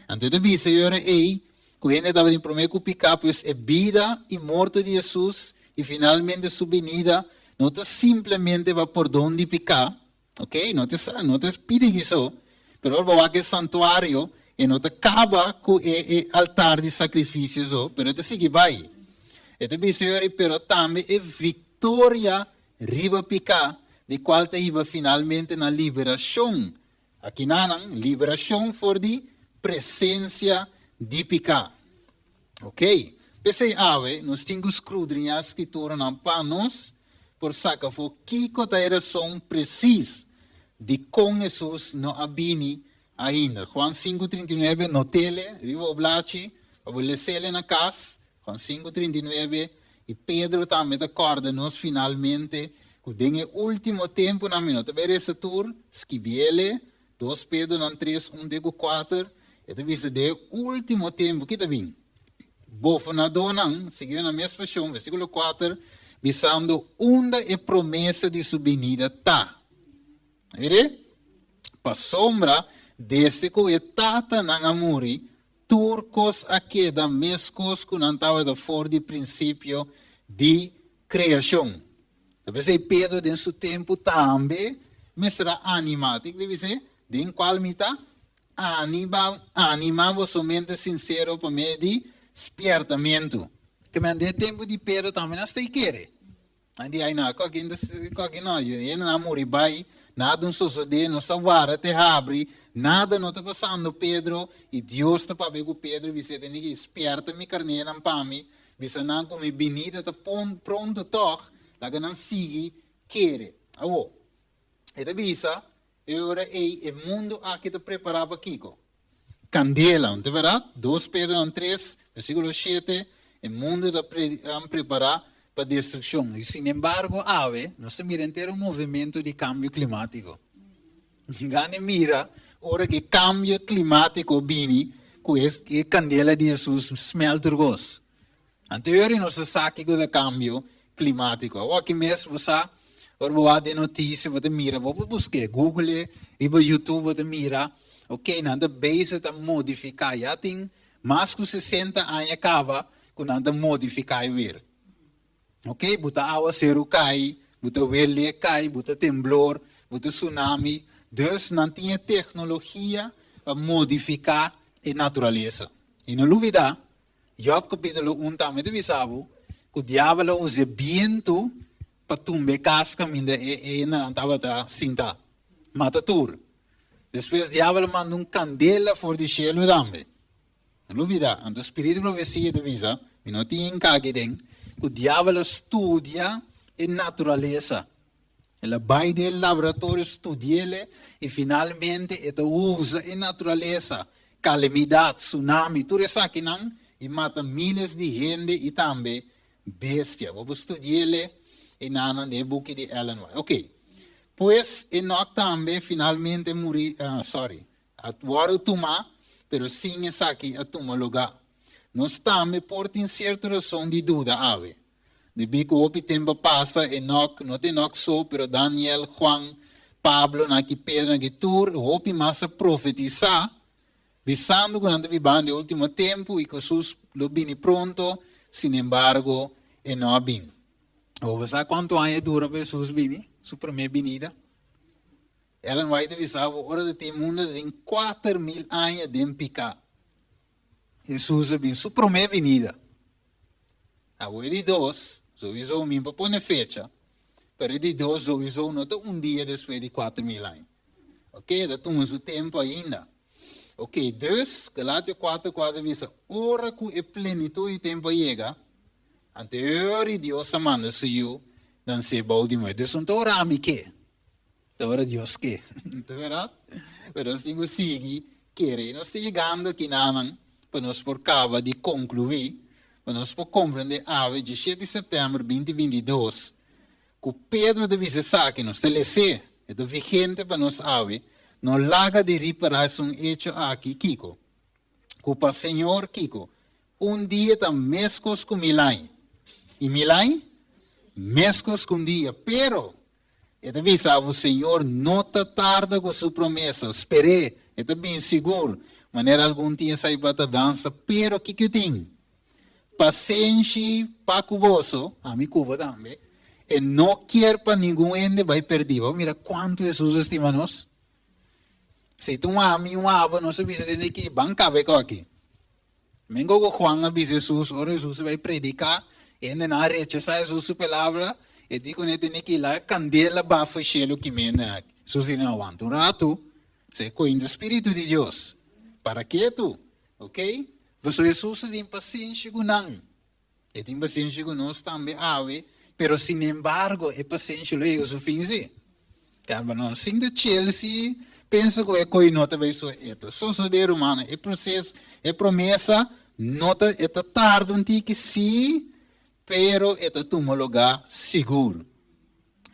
Então, diz, Senhor, que a gente estava de prometer picar, pois é vida e morte de Jesus, e finalmente sua venida, não está simplesmente vai por onde picar, ok? Não te pide isso, pero vai que santuário, e não te acaba com o altar de sacrifícios, pero te sigue vai. Então, diz, Senhor, pero também é vitória, riba picar, de qual te iba finalmente na liberação. Aqui não, liberação for de presença de picar. Ok? Pensei, nós temos que escrutiniar a escritura na panos, por sacar o que era som preciso de com Jesus não abini ainda. Juan 5:39, notele, rivo oblachi, abulecele na casa, Juan 5:39, e Pedro também acorda nós finalmente, Kudeng é último tempo na minha, também essa tour, esquibiele, 2 Pedro, 3, 1, 4, e também se de último tempo, que também, bofo na dona, seguindo na mesma paixão, versículo 4, visando onde é promessa de sua venida tá. Vede? Pa sombra desse que é tata na amori, turcos aqui da mescos que não estava da fora de princípio de criação. Talvez é Pedro em seu tempo também, mas será animado. Deve dizer, de qual mita? Animava somente sincero para meio de espertamento. Que me dê tempo de Pedro também, não sei querer. Andi aí na, qualquer não, eu não amor vai, nada não sucede, não salvar, te abre, nada não está passando Pedro, e Deus está para ver com Pedro, você tem que esperta me carneira para mim, você não como venida está pronto toque, lá que não sigue, querer. Avô, esta visa, agora é o mundo aqui está preparado para Kiko. Candela, não é verdade? 2 Pedro 3, versículo 7, o mundo está preparado para destruição. E, sin embargo, nós estamos ter um movimento de cambio climático. Ninguém mira, ora que cambio climático vini, que candela de Jesus smeltergos. Anteriormente, nós sabemos do cambio climático. O que mesmo você, ora, de notícia, você mira, você busca Google, e YouTube, você mira, ok, nada base está modificar, já tem mais que 60 anos acaba, que nada modificar ver. Ok, buta água zero cai, buta verde cai, buta temblor, buta tsunami. Dus não tinha tecnologia para modificar a natureza. E não duvida, Job capítulo 1 também avisava que o diabo usa vento para tumbar casca, e não estava a cinta. Mata tudo. Depois o diabo manda candela fora do cielo também. Não duvida, então o espírito de profecia avisa, e não tinha encagem, que o diabo estudia a natureza. Ele vai do laboratório estudar e finalmente ele usa a natureza, calamidade, tsunami, tudo isso aqui não, e mata milhares de gente e também bestia. Vamos estudar e não no book de Ellen White. Ok. Pois Enoch também finalmente morreu, atuaram tomar, pero sim essa aqui a tomar lugar. Nós também portem certa razão de dúvida, ave. De que o tempo passa, Enoch, não tem Enoch só, pero Daniel, Juan, Pablo, aqui Pedro, aqui Tur, o mais a profetizar, visando que não vivamos no último tempo e que Jesus lo vini pronto, sin embargo, Enoch vini. Ou sabe quanto anos dura para Jesus vini? Sua primeira vinida? Ellen White avisava, hora de ter mundo em 4.000 anos de picar. Jesus vem sua primeira vinida. Agora de 2, so avisou mim para pôr fecha. Pero de 2, so avisou não dia depois de 4.000 anos. Ok, da toma o tempo ainda. Ok, 2, Galatia 4 avisa, hora que a plenitude de tempo chega, anterior de Deus manda se eu, dan se bau de moeda. Então, ora me que? Ora Deus que? Não é verdade? Pero nós temos que seguir, querer. Nós estamos chegando aqui na para nós por causa de concluir, para nós por compreender a 17 de setembro de 2022, que Pedro deve ser que nós telece, é vigente para nós ave, não larga de reparação hecho aqui, Kiko. Que para o Senhor, Kiko, dia está mescos com milagre. E milagre? Mescos com dia. Pero, ele avisa o Senhor, não está tarde com sua promessa. Esperei, ele bem seguro. Maneira algum dia sair para a dança, pero o que eu tenho? Paciência para o a mim cuba também, e não quer para ninguém ainda vai perder. Mira quanto Jesus estima nós. Se tu ama um aba, não sabia se que banca vai aqui. Mengo com Juan avisa Jesus, ora Jesus vai predicar, e ainda na rechazar Jesus sua palavra, e digo que tem que ir lá, candela bafa cielo que menda aqui. Jesus não aguenta um rato, se coin do Espírito de Deus. Para que tu? Ok? Você Jesus tem paciência com não. E tem paciência com nós também, ave, pero sin embargo, é paciência lá, eu sou finzi. Calma, não, sim de Chelsea, pensa que é coi nota vai ser eto. Só ser humano, é processo, é promessa, nota, é tarde um tique sim, pero é toma lugar seguro.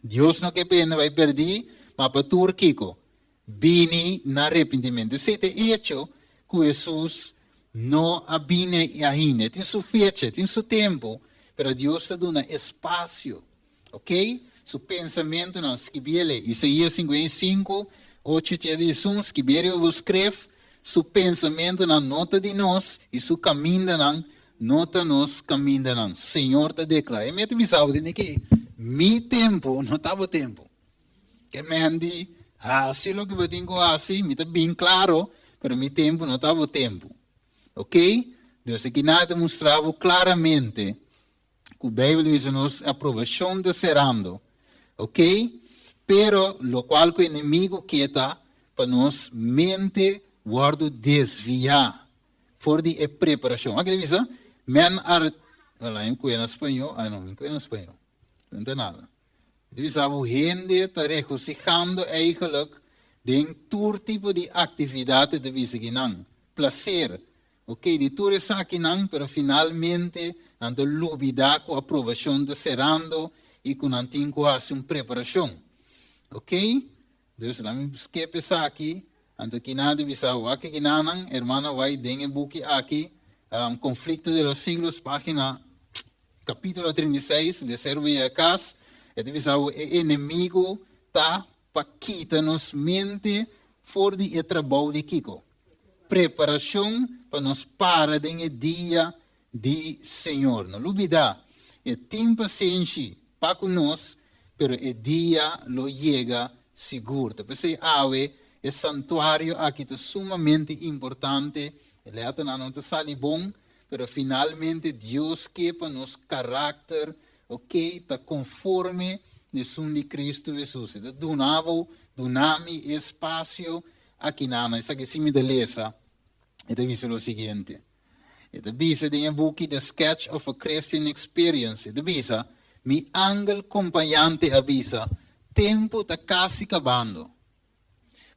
Deus não quer pena vai perder, mas para tu Kiko, bini na arrependimento. Se te hecho que Jesus não abine ainda, tem sua fecha, tem seu tempo, mas Deus te dá espaço, ok? Seu pensamento não escreve, Isaías 55, 8 te diz, escreve ou escreve, seu pensamento na nota de nós e seu caminho na nota nós caminho na. Senhor te declara, e me te bisava de que mi tempo não estava tempo. Que me diz, assim lo que eu tenho assim, me está bem claro, mas mi tempo não estava tempo. Ok? Deus aqui nada mostrava claramente que a Bíblia diz-nos a aprovação de serando. Ok? Pero, lo qual que o inimigo quer para nós mente guardo desviar. For de preparação. Aqui diz, men ar... Olha, em espanhol. Ah, não, em espanhol. Não tem nada. Diz, a gente está regocijando eigenlijk de todo tipo de atividade de visiginang. Placer. Ok, de tudo isso aqui não, pero finalmente, ando lubida com a aprovação de serando e com a uma preparação. Ok? Deus, lá me busquei pensar aqui, ando aqui nada visão aqui que não, hermana, vai dengue buque aqui, conflito de los siglos, página, capítulo 36, de serve a casa, é de visão o inimigo tá para quitar-nos mente for de trabalho de Kiko. Preparação para nos para de dia de Senhor. Não duvida, tem paciência para conosco, pero o dia lo chega seguro. Porque ave é santuário aqui é sumamente importante. Ele até não está sali bom, pero finalmente Deus quer para nos caráter, ok, está conforme de som de Cristo Jesus. Então, donami espaço aqui na isso aqui sim me deleza. Então, diz o seguinte. Então, diz em um book The Sketch of a Christian Experience. Então, diz, mi ángel acompanhante avisa, tempo está quase acabando.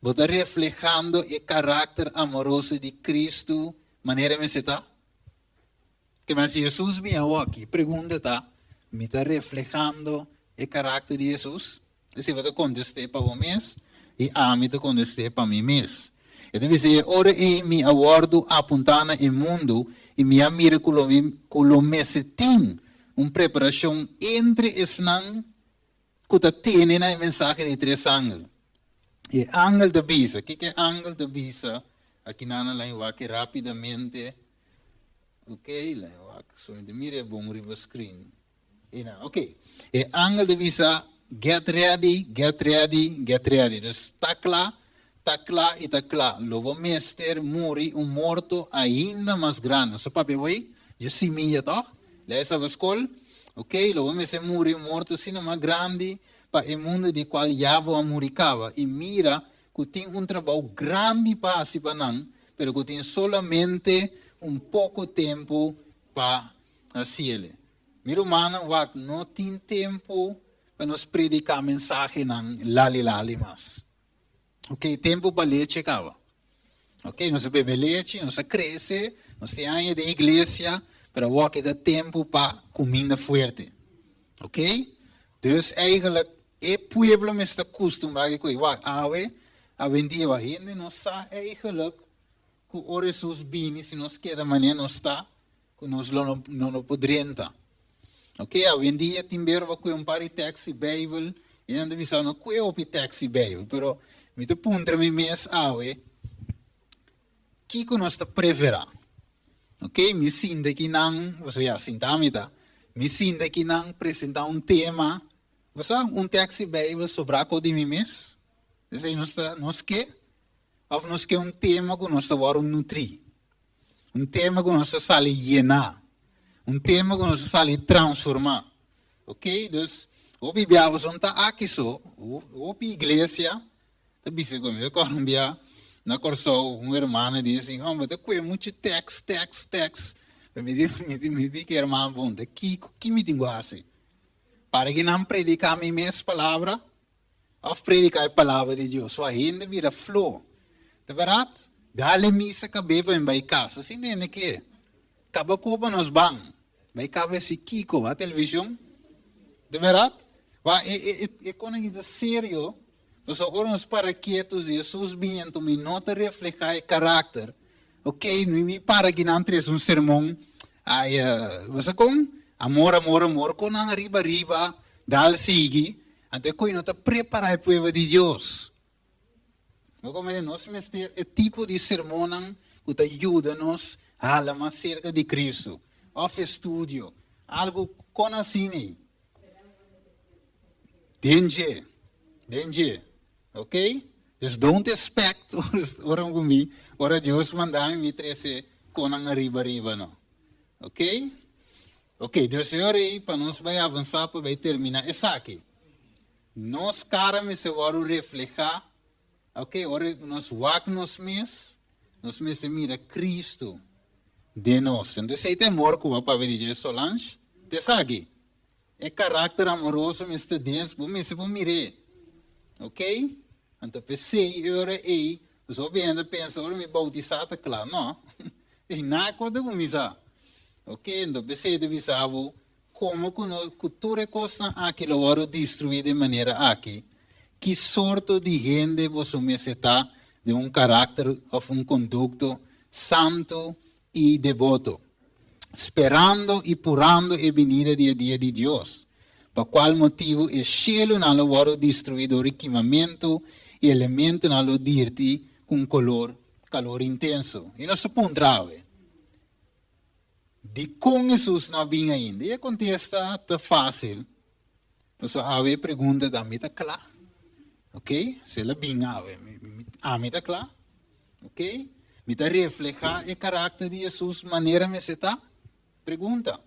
Está reflejando o caráter amoroso de Cristo, maneira me está? Que mas Jesus me aqui, pergunta tá, me está reflejando o caráter de Jesus? E se você contestar para você, e a mim te contestar para mim mesmo. E deve ser, ora e me aguardo apontando o mundo e me amira com o mesetim, uma preparação entre os não que está tendo na mensagem de três ângelos. E ángel de visa, o que é ángel de visa? Aqui na lá aqui rapidamente, ok, lá só de mira bom riba screen. E não, ok. E ángel de visa, get ready, get ready, get ready. Dus takla e takla. Logo mester muri morto ainda mais grande. Sa papi way, je simia toch? Lees a escola, ok, logo mester muri morto sino mais grande para o mundo de qual Yahweh amuricava. E mira que tem trabalho grande para si para não, pero que tem solamente pouco tempo para fazer. Meu irmão, não tem tempo para nos predicar a mensagem não lali mas. Ok, tempo para leite acaba. Ok, nós bebe leite, nós cresce, nós temos de igreja, para o que dá tempo para comida forte. Ok? Dus eigenlijk, o pueblo me está acostumado com isso. A vendia a gente não está eigenlijk que o Jesus vini, se nós quer da maneira não está, que nós não podemos. Ok, a vendia timber va com par de taxi Bible, e anda visão não com o taxi Bible, pero me te punta me mes que nós está prevera. Ok, me sinta que não, você já sintamita, me sinta que não apresentar tema, você taxi Bible sobre a de mim mes, isso nós quer, ou nós quer tema que nós está nutrir, tema que nós está sali llenar. Tema que nós sali transformar. Ok? Dus, op die biava son ta aqui só, op die igreja, ta bise comigo, Colombia, na corso, irmão diz assim, mas eu conheço muito text. Me diz que irmão bom, que me tenho assim? Para que não predicar a minha palavra, ou predicar a palavra de Deus, sua gente vira flow. De verdade? Dá-lhe missa cabeba em casa, assim nem é que acaba culpa nos bang. Vai caber se Kiko a televisão, de verdade? quando é sério, nós oramos para quietos, Jesus vinha, então me nota refletir o caráter. Ok, não me para que não tres um sermão, você com amor, com não riba, dá sigue, até que nós preparar o povo de Deus. Como nós temos o tipo de sermão que ajuda-nos a falar mais cerca de Cristo. Of estudio, algo com assim. Danger. Ok? Just don't expect, orang gumi, ora Deus mandar me trazer com a riba, não. Ok? Ok, Deus Senhor aí, para nós vai avançar, para vai terminar. Essa aqui. Nós, cara, me se vão refletir. Ok, ora nós wak nos se mira Cristo de nós. Então, se tem amor que vai para ver Solange, te sabe? É caráter amoroso, me está dentro, me se vão mirar. Ok? Então, pensei, ora aí, os obreiros pensam, ora me bautizar, claro, não. E nada quando começar. Ok? Então, pensei de visar, como que toda coisa aqui lo vão destruir de maneira aqui. Que sorte de gente você necessita de caráter ou conduto santo e devoto, esperando e purando a venida dia de Deus. Por qual motivo o cielo não lo vai destruído o equipamento e elemento não lo dirti com calor intenso. E não se pontrave. De com Jesus não vinha ainda. E a contesta está fácil. Então, a pergunta da mim está clara. Ok? Se ela vinha, a mim está claro. Ok? Me está reflejar o caráter de Jesus, maneira me está? Pergunta.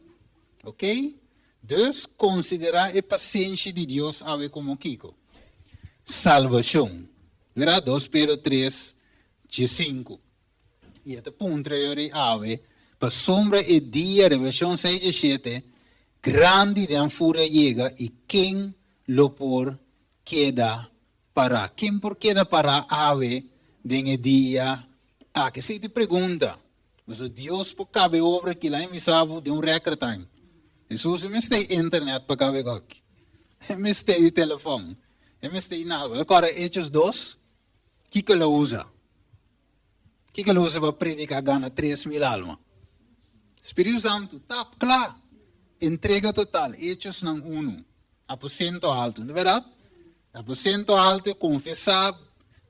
Ok? Dus, considerar a paciência de Deus a ver como Kiko. Salvação. Verá 2 Pedro 3, 5. E este ponto é a ver, para sombra e dia, Revelação 6, 7, grande de anfura chega e quem lo por queda para. Quem por queda para ave de dia? Que se te pergunta, mas Deus por cabe obra que lá em sabe de record time. Jesus me está internet para cabe aqui. Me está de telefone. Me está nada. Agora Hechos 2, que lo usa? Que lo usa para predicar gana 3,000 almas? Espírito Santo, tá claro. Entrega total. Hechos não 1. Aposento alto, não é verdade? Aposento alto, confessar,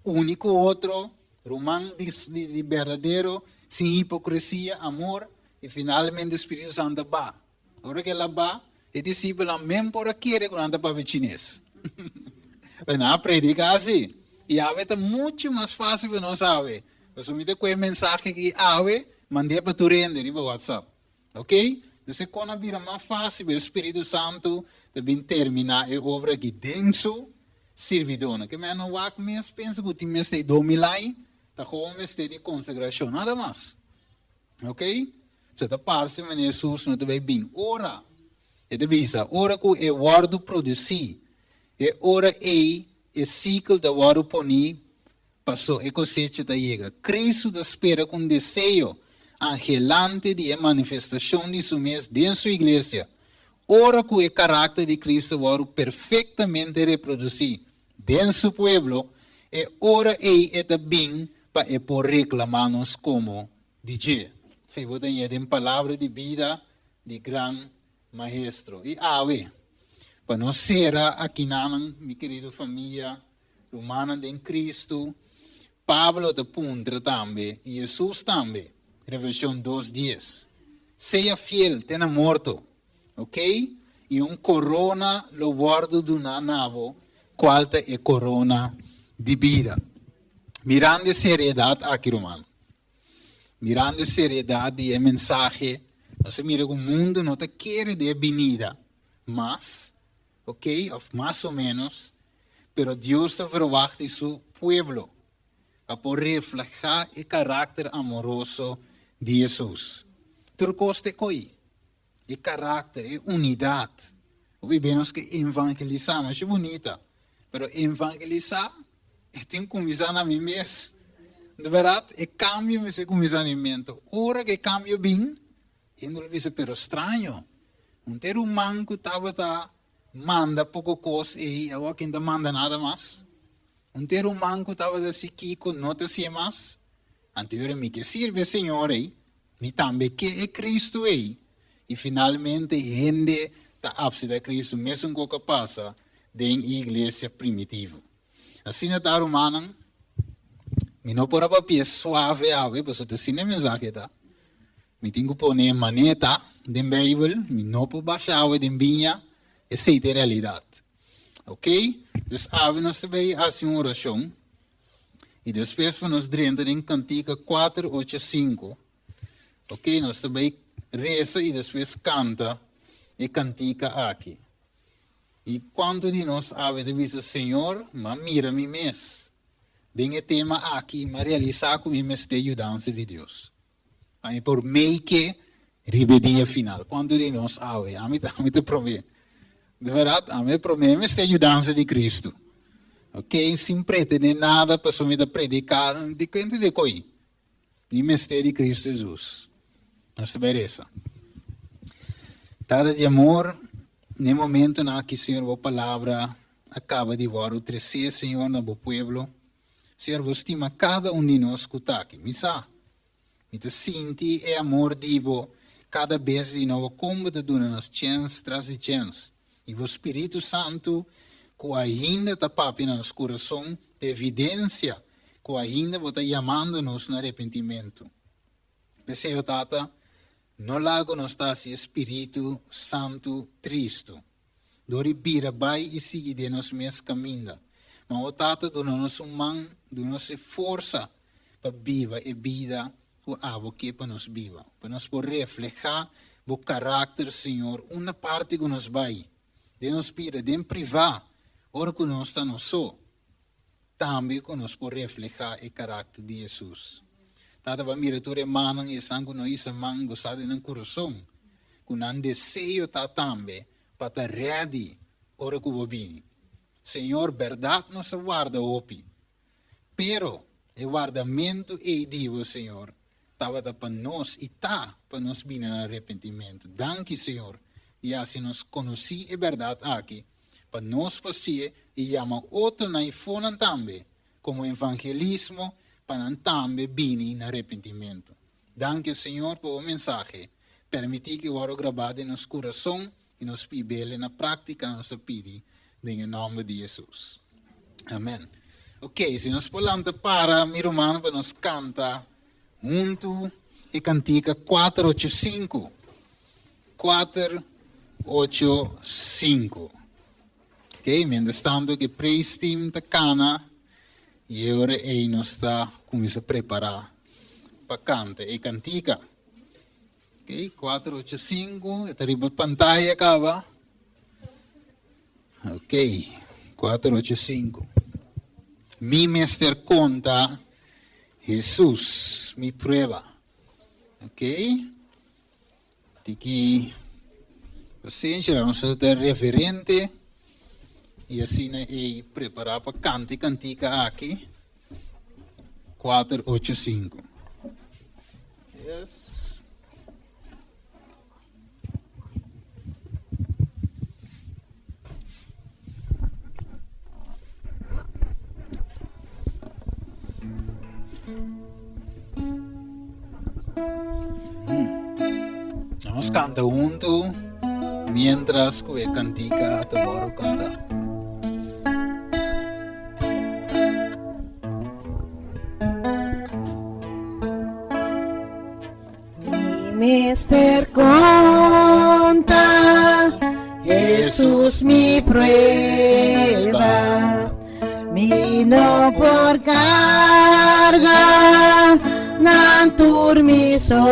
único outro, romano de verdadeiro, sem hipocrisia, amor, e finalmente o Espírito Santo va. Agora que ela va, o discípulo mesmo por aqui, quando anda para o chinês. Mas não predica assim. E a é muito mais fácil para nós saber. Você me dá com mensagem que mandei para tu render no WhatsApp. Ok? Então, quando vira mais fácil, o Espírito Santo também terminar a obra aqui dentro, servidona. Que eu não vou mesmo, penso que o time está dominando, está com o de consagração, nada mais. Ok? Você está parte, mas Jesus não vai bem. Ora, é de visa, ora que é guardo produzir, é ora é ciclo da guardo ponir, passou, é cosecha da chega. Cristo espera com desejo angelante de manifestação de sua mês dentro da sua igreja. Ora que o caráter de Cristo vai perfeitamente reproduzir dentro do seu povo, e ora é também para por reclamar-nos como DJ. Se você tem palavra de vida de grande maestro. E para nós ser aqui na minha querida família romana em Cristo, Pablo te apunta também, e Jesus também. Revelação 2:10. Seja fiel, tenha morto. Ok? E corona lo guardo de uma nave, qual é corona de vida. Mirando a seriedade aqui, romano. Mirando a seriedade e mensagem. Você mira que o mundo não te quer de venida. Mas, ok? Ou mais ou menos. Pero Deus te verwacht de seu pueblo. Para reflejar o caráter amoroso de Jesus. Turcoste coi. E caráter, e unidade. Vemos que evangelizar, mas é bonita. Mas evangelizar, tem que começar na mim mesmo. De verdade, é cambio, mas é começar em mente. Ora que cambio bem, e não é pero estranho. Um ter humano que estava manda pouco coisa e agora quem não manda nada mais. Ter manco estava assim que não te sei mais. Anteriormente que sirve Senhor aí, e também que é Cristo aí. E finalmente gente está apta a Cristo, mesmo que passa da igreja primitiva. Assim é dar humano, me não por papel suave, você te ensina a mensagem, tá? Me tenho que pôr maneta da Bíblia, me não por baixar a binha, essa é a realidade. Ok? Então, nós também fazemos uma oração. E depois nós drenta em Cantiga 485. Ok? Nós também reza e depois canta e Cantiga aqui. E quando de nós diz, Senhor, mas mira-me mesmo. Tem o tema aqui, mas realizar comigo esta ajudança de Deus. Aí por meio que rebeldia final. Quando de nós a mim te prometo. De verdade, a mim prometo esta ajudança de Cristo. Ok? Sem pretender nada para somente predicar de quem de coi. E mistério de Cristo Jesus. Nós te merece. Dada de amor, no momento na que Senhor a palavra acaba de voar o trecer, Senhor, no povo, Senhor, você estima cada de nós que está aqui. Misa, me te senti é amor divo cada vez de novo, como te dona nas chance tras de chance. E o Espírito Santo, que ainda está papando no nosso coração, de evidência, que ainda está chamando-nos no arrependimento. Senhor, Tata, não lago nós está esse Espírito Santo triste. Dori bira vai e sigue de nós mesmos caminho. Mas o Tata dona-nos mão, dona-nos força para viver a vida que para nós viva. Para nós poder refletir o caráter, Senhor, uma parte que nos vai. De nos vida, de privar, ora que nós estamos só. Também que nós podemos refletir o caráter de Jesus. Tata vai mirar tua irmã e sangue no isa man gostado no coração. Com um desejo tá também para estar ready ora que vem. Senhor, verdade nos guarda opi. Pero o guardamento é divo, Senhor. Estava para nós e tá para nós vir no arrependimento. Danke, Senhor. E assim nós conheci a verdade aqui. Para nós fazer e chamar outro na iPhone também. Como evangelismo, para também vir no arrependimento. Danke, Senhor, por o mensagem. Permitir que o gravado em nosso coração e nos pibele na prática nos pedi. Em nome de Jesus. Amém. Ok, se nós podemos para, meu irmão, para nos cantar junto e Cantiga 485. 485. Ok, mientras tanto que praise team está cana e agora aí nós está começando a preparar para cantar e Cantiga. Ok, 485, está riba pantalla acaba. Ok, 485. Mi mestre conta, Jesus me prueba. Ok? Aqui, paciência, vamos ter referente. E assim, e preparar para cantiga aqui. 485. Yes. Vamos cantar junto mientras que cantica te voy cantar. Mi mister conta, Jesús mi prueba, mi no por carga, nan turmiso.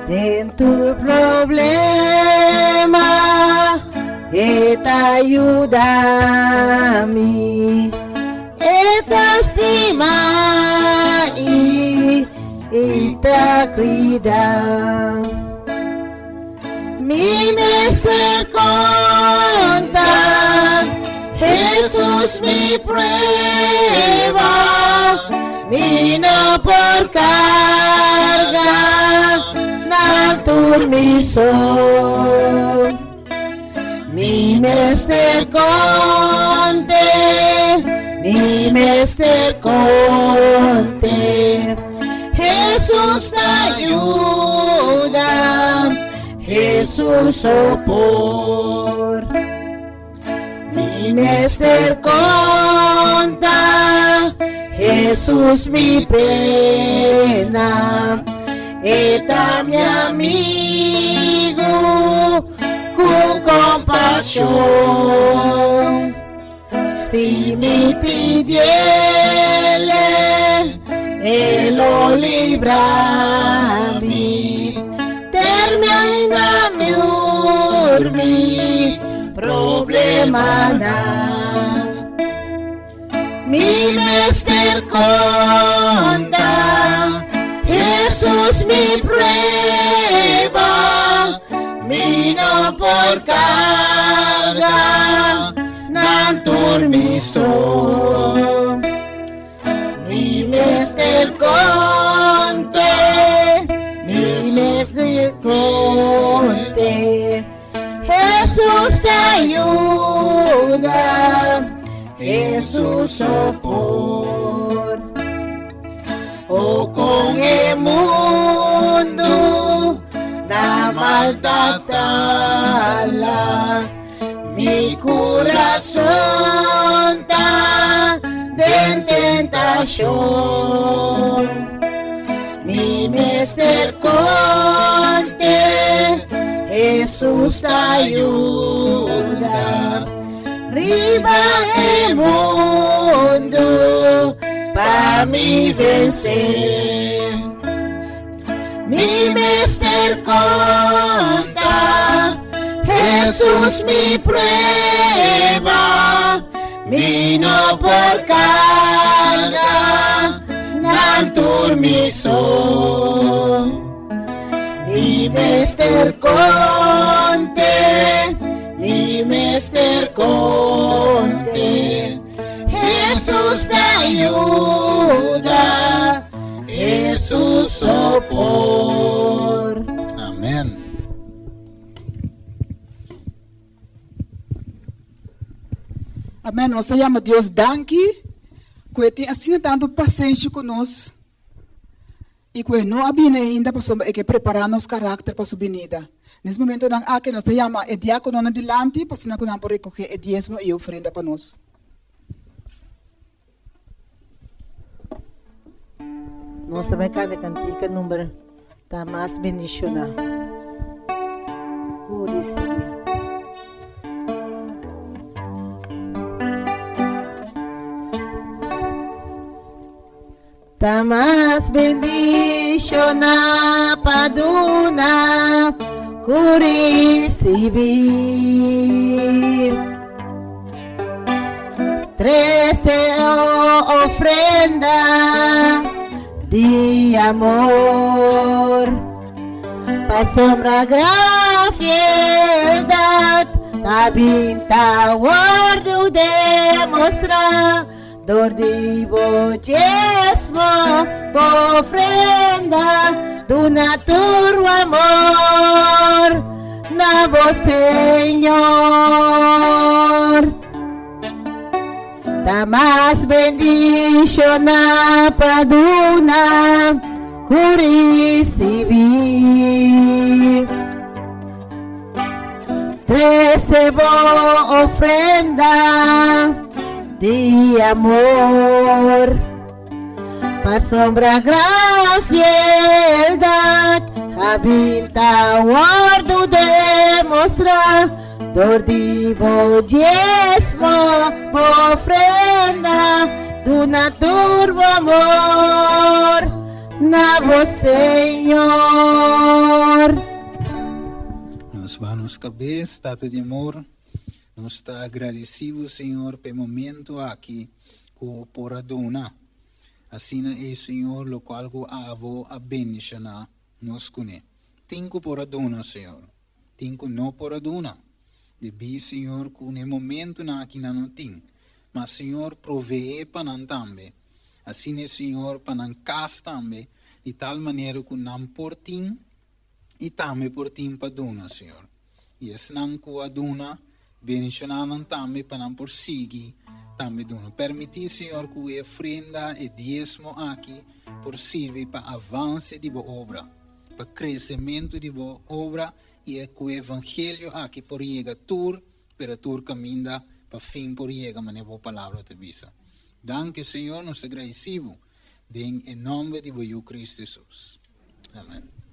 En tu problema, esta ayuda a mí, esta estima y esta cuida. Mi mestre conta, Jesús mi prueba, mi no por carga, na turmiso. Mester Conte, mi Mester Conte. Jesús te ayuda, Jesús sopor. Mi Mester conta, Jesús mi pena. Eta mi amigo con compasión. Si me pidiere, Él lo libra mi. Termina mi problema da. Mi Mester conta, Jesús mi prueba, vino por carga, nan turmiso. Mi Mester conte, mi Mester conte, Jesús te ayuda, Jesús sopor. O con el mundo da maltratala, mi corazón está de tentación. Mi Mester conte, Jesús te ayuda. Riba el mundo para mí vencer. Mi Mester conta, Jesús mi prueba, vino por carga, nan turmiso. Mi Mester conte, mi Mester conte, Jesús te ayuda, Jesús sopor. Amén. Amém. Nós chamamos Deus danke, que tem assim tanto paciência conosco. E que não abine ainda para preparar nosso caráter para sua venida. Nesse momento, nós chamamos o diácono na dilante, para que nós possamos recolher o dízimo e oferenda para nós. Nós também cada cantica número tá mais bendicionado. Curissime. Tá mais bendicionado paduna, curissime. 13 ofrenda de amor, pa sombra gran fieldad, ta binta guardo demostrar, dor de bojesmo, po ofrenda, duna turbo amor, na vos Señor. Ta más bendicionada paduna, curisivi. 13 ofrenda de amor, pa sombra gran fieldad, habita guardo demostrar, dor de bojesmo, ofrenda, duna turbo amor, na vos Señor. Nos vamos cabeça, data de amor. Nós está agradecido, Senhor, pelo momento aqui, por a dona. Assim é, Senhor, o qual a avó a bendicionar nos cune. Tinco por a dona, Senhor. Tinco não por a dona. Debi, Senhor, que no momento aqui não tem. Mas, Senhor, provee para nós também. Assim é, Senhor, para nós casa também. De tal maneira que não por ti e também por ti para dona, Senhor. E assim que a dona bendicionavam também para não prosseguir, também não permitir, Senhor, que a ofrenda e dízimo aqui por servir para avanço de boa obra, para crescimento de boa obra, e é que o evangelho aqui por chegar tur, para tur caminha para fim por chegar, mas boa palavra te visa. Danke, Senhor, nos agradecemos em nome de Cristo Jesus. Amém.